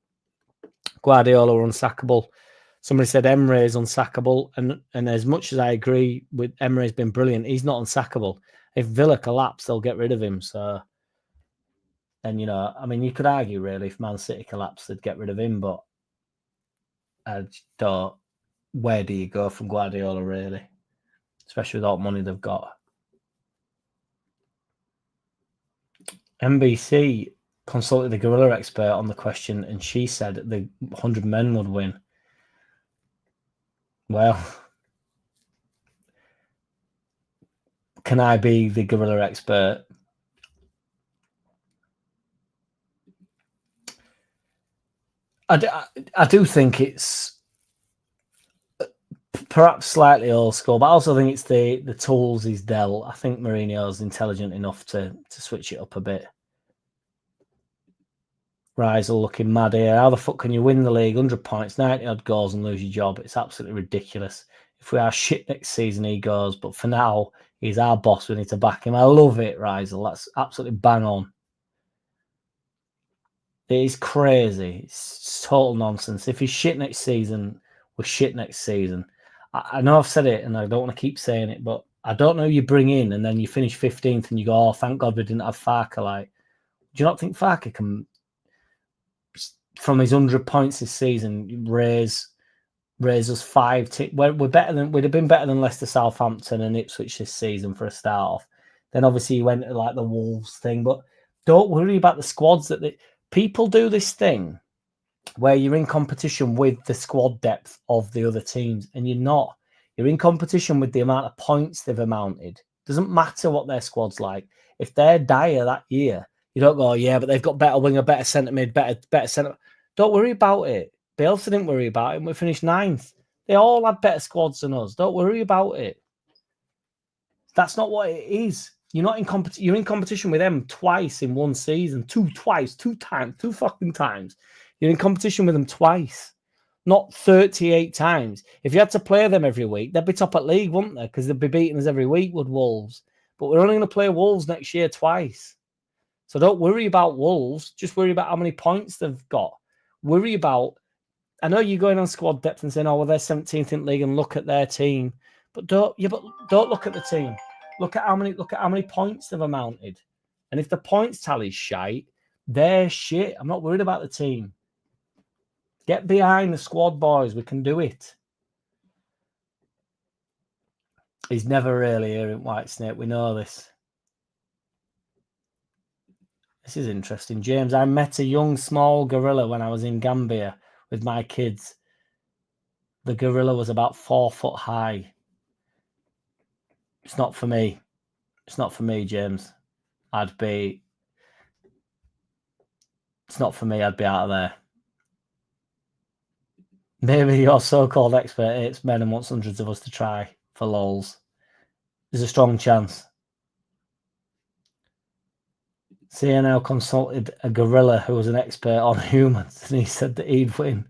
Guardiola unsackable. Somebody said Emre is unsackable, and as much as I agree with Emre's been brilliant, he's not unsackable. If Villa collapse, they'll get rid of him. So, and you could argue really if Man City collapsed, they'd get rid of him, but I don't. Where do you go from Guardiola really, especially with all the money they've got? NBC consulted the gorilla expert on the question, and she said the 100 men would win. Well, can I be the gorilla expert? I do think it's perhaps slightly old school, but I also think it's the tools he's dealt. I think Mourinho's intelligent enough to switch it up a bit. Rizel looking mad here. How the fuck can you win the league? 100 points, 90 odd goals and lose your job? It's absolutely ridiculous. If we are shit next season, he goes. But for now, he's our boss. We need to back him. I love it, Rizel. That's absolutely bang on. It is crazy. It's total nonsense. If he's shit next season, we're shit next season. I know I've said it and I don't want to keep saying it, but I don't know who you bring in and then you finish 15th and you go, oh, thank God we didn't have Farke. Like, do you not think Farke can, from his 100 points this season, raise us 5? We're better than, we'd have been better than Leicester, Southampton, and Ipswich this season for a start off. Then obviously you went to like the Wolves thing, but don't worry about the squads that people do this thing where you're in competition with the squad depth of the other teams, and you're not. You're in competition with the amount of points they've amounted. Doesn't matter what their squad's like. If they're dire that year, you don't go, yeah, but they've got better winger, better centre mid, better centre. Don't worry about it. Bielsa didn't worry about it, and we finished 9th. They all had better squads than us. Don't worry about it. That's not what it is. You're not in competition. You're in competition with them twice in one season. Two fucking times. You're in competition with them twice, not 38 times. If you had to play them every week, they'd be top at league, wouldn't they? Because they'd be beating us every week with Wolves. But we're only going to play Wolves next year twice. So don't worry about Wolves. Just worry about how many points they've got. Worry about, I know you're going on squad depth and saying, oh, well, they're 17th in league and look at their team. But don't look at the team. Look at how many points they've amounted. And if the points tally's shite, they're shit. I'm not worried about the team. Get behind the squad, boys. We can do it. He's never really here in Whitesnake. We know this. This is interesting. James, I met a young, small gorilla when I was in Gambia with my kids. The gorilla was about 4 foot high. It's not for me. It's not for me, James. It's not for me. I'd be out of there. Maybe your so-called expert hates men and wants hundreds of us to try for lols. There's a strong chance. CNL consulted a gorilla who was an expert on humans, and he said that he'd win.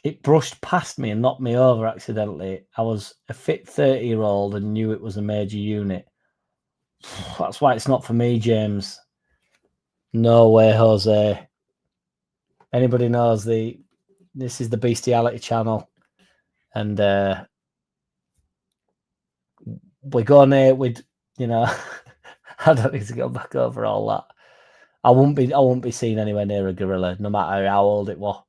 It brushed past me and knocked me over accidentally. I was a fit 30-year-old and knew it was a major unit. That's why it's not for me, James. No way, Jose. Anybody knows this is the Bestiality channel, and we're going there with, I don't need to go back over all that. I won't be seen anywhere near a gorilla, no matter how old it was.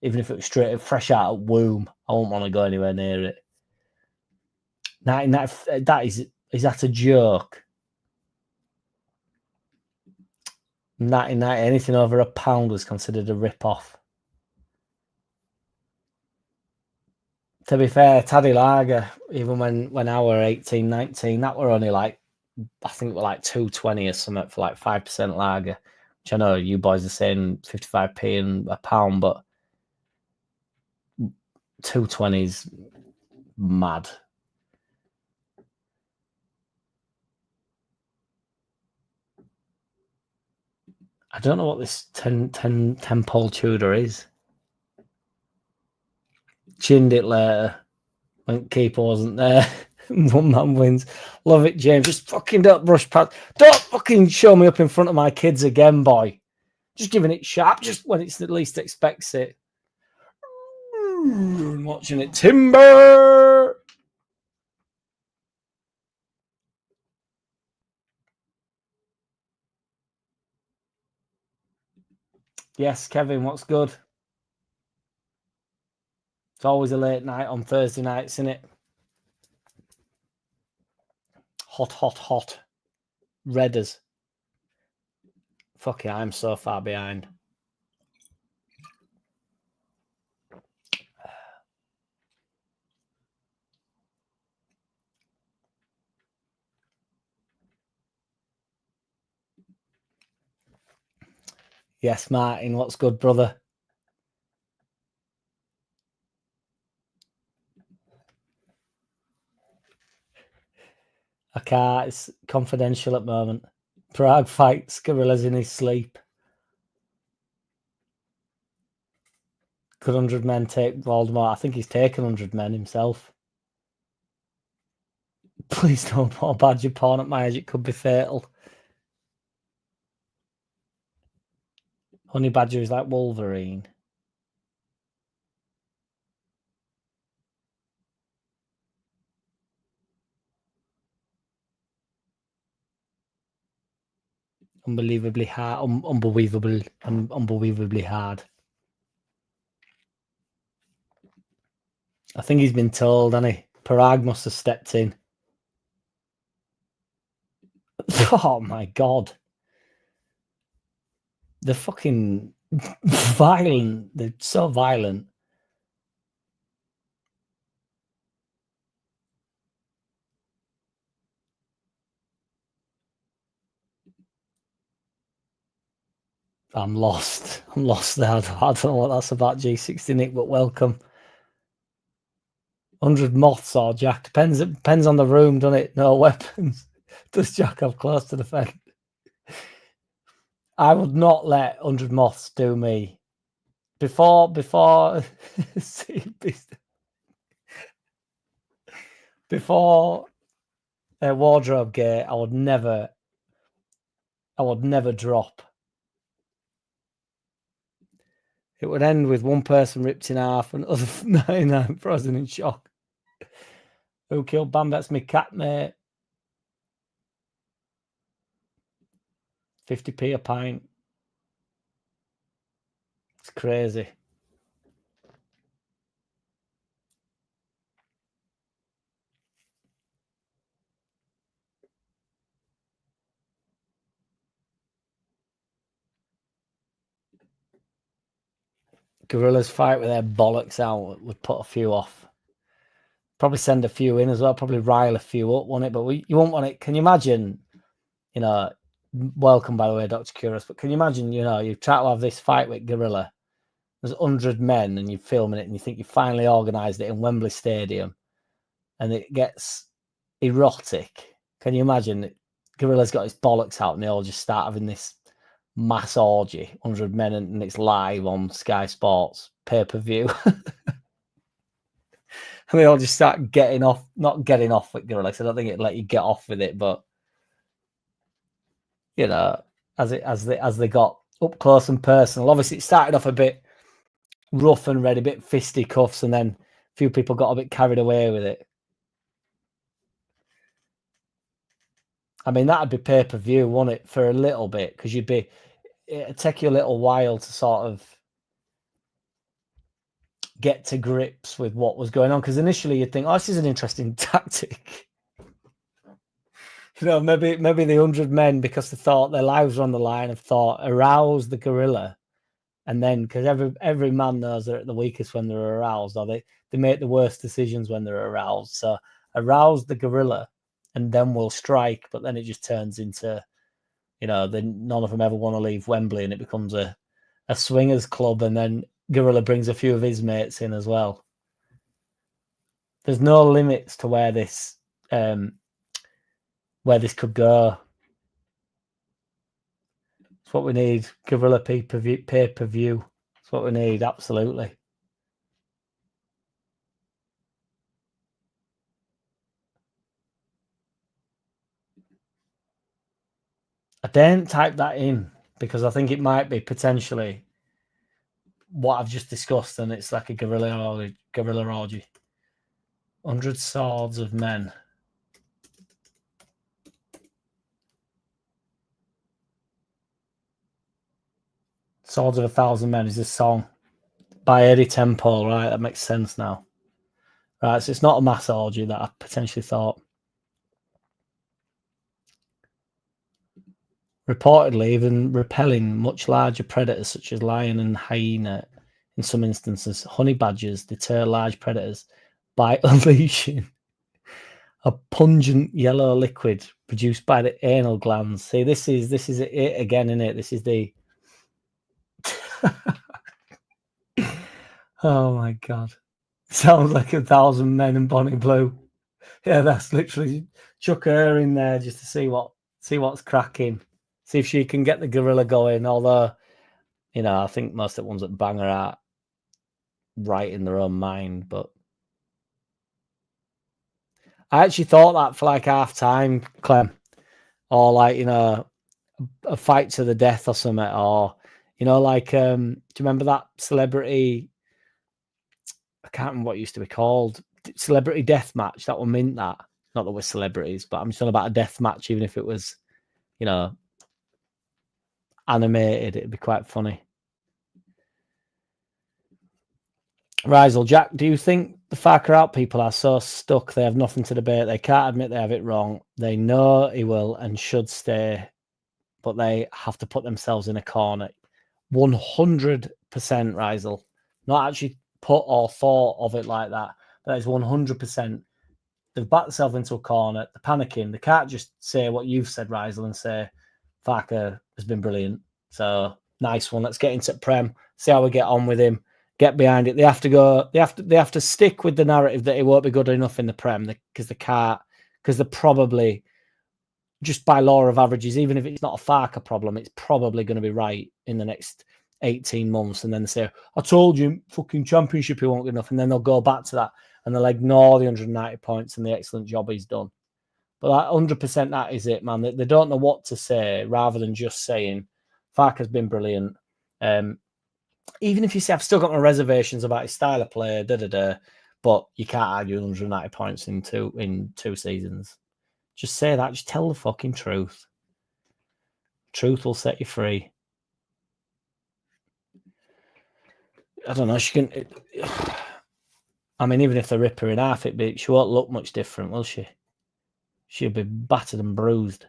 Even if it was fresh out of womb, I won't want to go anywhere near it. Is that a joke? 1990, anything over £1 was considered a rip-off. To be fair, Taddy Lager, even when I were 18, 19, that were only like, I think it were like 220 or something for like 5% lager, which I know you boys are saying 55p and a pound, but 220 is mad. I don't know what this 10 pole Tudor is. Chinned it later when keeper wasn't there. One man wins. Love it, James. Just fucking don't brush past. Don't fucking show me up in front of my kids again, boy. Just giving it sharp, just when it's the least expects it. Watching it. Timber! Yes, Kevin, what's good? It's always a late night on Thursday nights, isn't it? Hot, hot, hot. Redders. Fuck it, I'm so far behind. Yes, Martin, what's good, brother? I can't. It's confidential at the moment. Prague fights gorillas in his sleep. Could 100 men take Voldermort? I think he's taken 100 men himself. Please don't put a badger porn at my age. It could be fatal. Honey badger is like Wolverine. Unbelievably hard. Unbelievably hard. I think he's been told, hasn't he? Parag must have stepped in. Oh my god. They're fucking violent. They're so violent. I'm lost. I'm lost there. I don't know what that's about, G60 Nick, but welcome. 100 moths or Jack. Depends on the room, doesn't it? No weapons. Does Jack have close to defend? I would not let 100 moths do me. Before wardrobe gate, I would never drop. It would end with one person ripped in half and other 99 frozen in shock. Who killed Bam? That's me cat, mate. 50p a pint. It's crazy. Gorillas fight with their bollocks out would put a few off. Probably send a few in as well. Probably rile a few up, won't it? But you won't want it. Can you imagine? You know, welcome by the way, Dr. Curious. But can you imagine? You know, you try to have this fight with Gorilla. There's 100 men, and you're filming it, and you think you finally organised it in Wembley Stadium, and it gets erotic. Can you imagine? Gorilla's got his bollocks out, and they all just start having this mass orgy, 100 men, and it's live on Sky Sports pay-per-view. And they all just start getting off, not getting off with Gorilla. I don't think it'd let you get off with it, but you know, as they got up close and personal. Obviously, it started off a bit rough and ready, a bit fisticuffs, and then a few people got a bit carried away with it. I mean, that'd be pay-per-view, wouldn't it, for a little bit? Because it'd take you a little while to sort of get to grips with what was going on. Because initially you'd think, oh, this is an interesting tactic. You know, maybe the 100 men, because they thought their lives were on the line, have thought, arouse the gorilla And then, because every man knows they're at the weakest when they're aroused, or they make the worst decisions when they're aroused. So arouse the gorilla, and then we'll strike. But then it just turns into, then none of them ever want to leave Wembley, and it becomes a swingers club. And then gorilla brings a few of his mates in as well. There's no limits to where this could go. It's what we need. Gorilla pay-per-view. It's what we need, absolutely. I didn't type that in because I think it might be potentially what I've just discussed, and it's like a guerrilla orgy. 100 Swords of Men. Swords of 1,000 Men is this song by Eddie Temple, right? That makes sense now. Right, so it's not a mass orgy that I potentially thought. Reportedly, even repelling much larger predators such as lion and hyena. In some instances, honey badgers deter large predators by unleashing a pungent yellow liquid produced by the anal glands. See, this is it again, isn't it? This is the oh my god. Sounds like 1,000 Men and Bonnie Blue. Yeah, that's literally chuck her in there just to see what's cracking. See if she can get the gorilla going. Although, I think most of the ones that bang her out right in their own mind. But I actually thought that for like half time, Clem, or like a fight to the death or something, or do you remember that celebrity? I can't remember what it used to be called. Celebrity death match. That one meant that. Not that we're celebrities, but I'm just talking about a death match, even if it was, animated, it'd be quite funny. Rizel, Jack, do you think the Farke out people are so stuck they have nothing to debate? They can't admit they have it wrong. They know he will and should stay, but they have to put themselves in a corner. 100%, Rizel. Not actually put or thought of it like that. That is 100%. They've backed themselves into a corner. They're panicking. They can't just say what you've said, Rizel, and say Farke has been brilliant. So nice one. Let's get into Prem. See how we get on with him. Get behind it. They have to go. They have to stick with the narrative that it won't be good enough in the Prem because they can't. Because they're probably, just by law of averages, even if it's not a Farke problem, it's probably going to be right in the next 18 months. And then they say, I told you, fucking championship, he won't get enough. And then they'll go back to that and they'll ignore the 190 points and the excellent job he's done. But that 100%, that is it, man. They don't know what to say rather than just saying, Farke has been brilliant. Even if you say, I've still got my reservations about his style of play, but you can't argue 190 points in two seasons. Just say that. Just tell the fucking truth. Truth will set you free. I don't know. She can. I mean, even if they rip her in half, she won't look much different, will she? She'll be battered and bruised.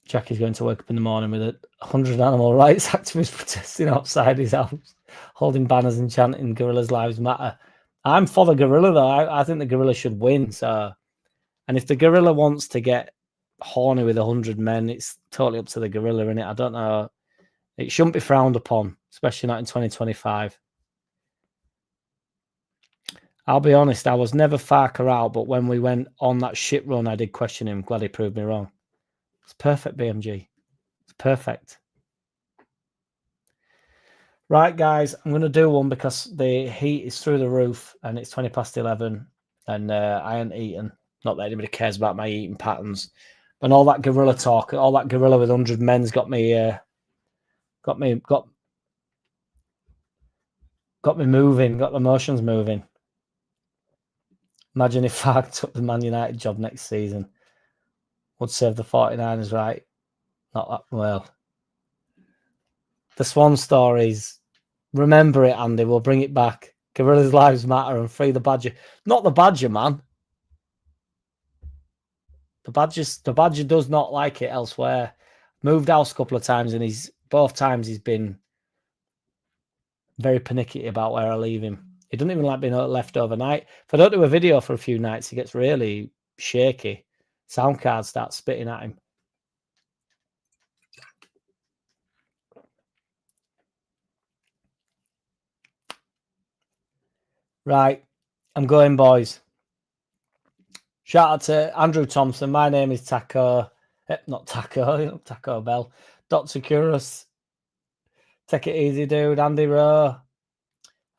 Jackie's going to wake up in the morning with 100 animal rights activists protesting outside his house, holding banners and chanting "Gorillas' Lives Matter." I'm for the gorilla, though. I think the gorilla should win. So, and if the gorilla wants to get horny with 100 men, it's totally up to the gorilla, innit? I don't know. It shouldn't be frowned upon, especially not in 2025. I'll be honest, I was never Farke out, but when we went on that shit run, I did question him. Glad he proved me wrong. It's perfect, BMG. It's perfect. Right, guys, I'm going to do one because the heat is through the roof and it's 11:20 and I ain't eaten. Not that anybody cares about my eating patterns. And all that gorilla talk, all that gorilla with 100 men's got me moving, got the emotions moving. Imagine if Farke took the Man United job next season. Would save the 49ers, right? Not that well. The Swan stories. Remember it, Andy. We'll bring it back. Gorillas' Lives Matter and free the Badger. Not the Badger, man. The Badger does not like it elsewhere. Moved house a couple of times, and both times he's been very panicky about where I leave him. He doesn't even like being left overnight. If I don't do a video for a few nights, he gets really shaky. Sound cards start spitting at him. Right, I'm going, boys. Shout out to Andrew Thompson. My name is Taco. Not Taco, Taco Bell. Dr. Curus. Take it easy, dude. Andy Rowe.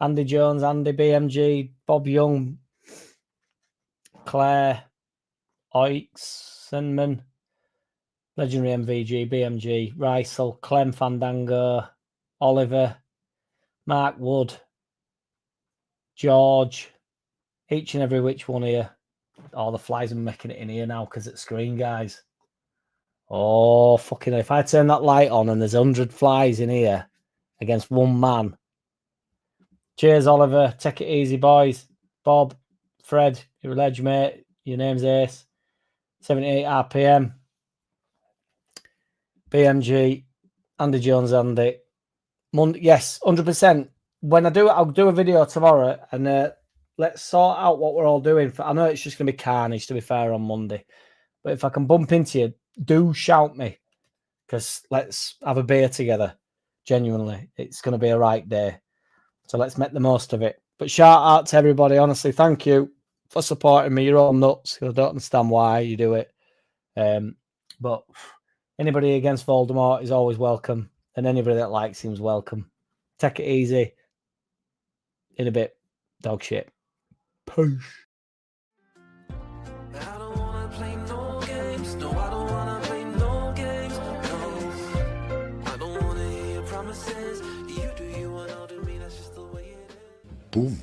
Andy Jones, Andy BMG, Bob Young, Claire, Oixenman, Legendary MVG, BMG, Rysel, Clem Fandango, Oliver, Mark Wood, George, each and every which one here. Oh, the flies are making it in here now because it's screen, guys. Oh, fucking hell. If I turn that light on and there's 100 flies in here against one man. Cheers, Oliver. Take it easy, boys. Bob, Fred, you're a ledge, mate. Your name's Ace. 78 RPM. BMG. Andy Jones, Andy. Yes, 100%. When I do it, I'll do a video tomorrow and let's sort out what we're all doing. I know it's just going to be carnage, to be fair, on Monday. But if I can bump into you, do shout me. Because let's have a beer together. Genuinely. It's going to be a right day. So let's make the most of it. But shout out to everybody. Honestly, thank you for supporting me. You're all nuts. I don't understand why you do it. But anybody against Voldermort is always welcome. And anybody that likes him is welcome. Take it easy. In a bit. Dog shit. Peace. Boom.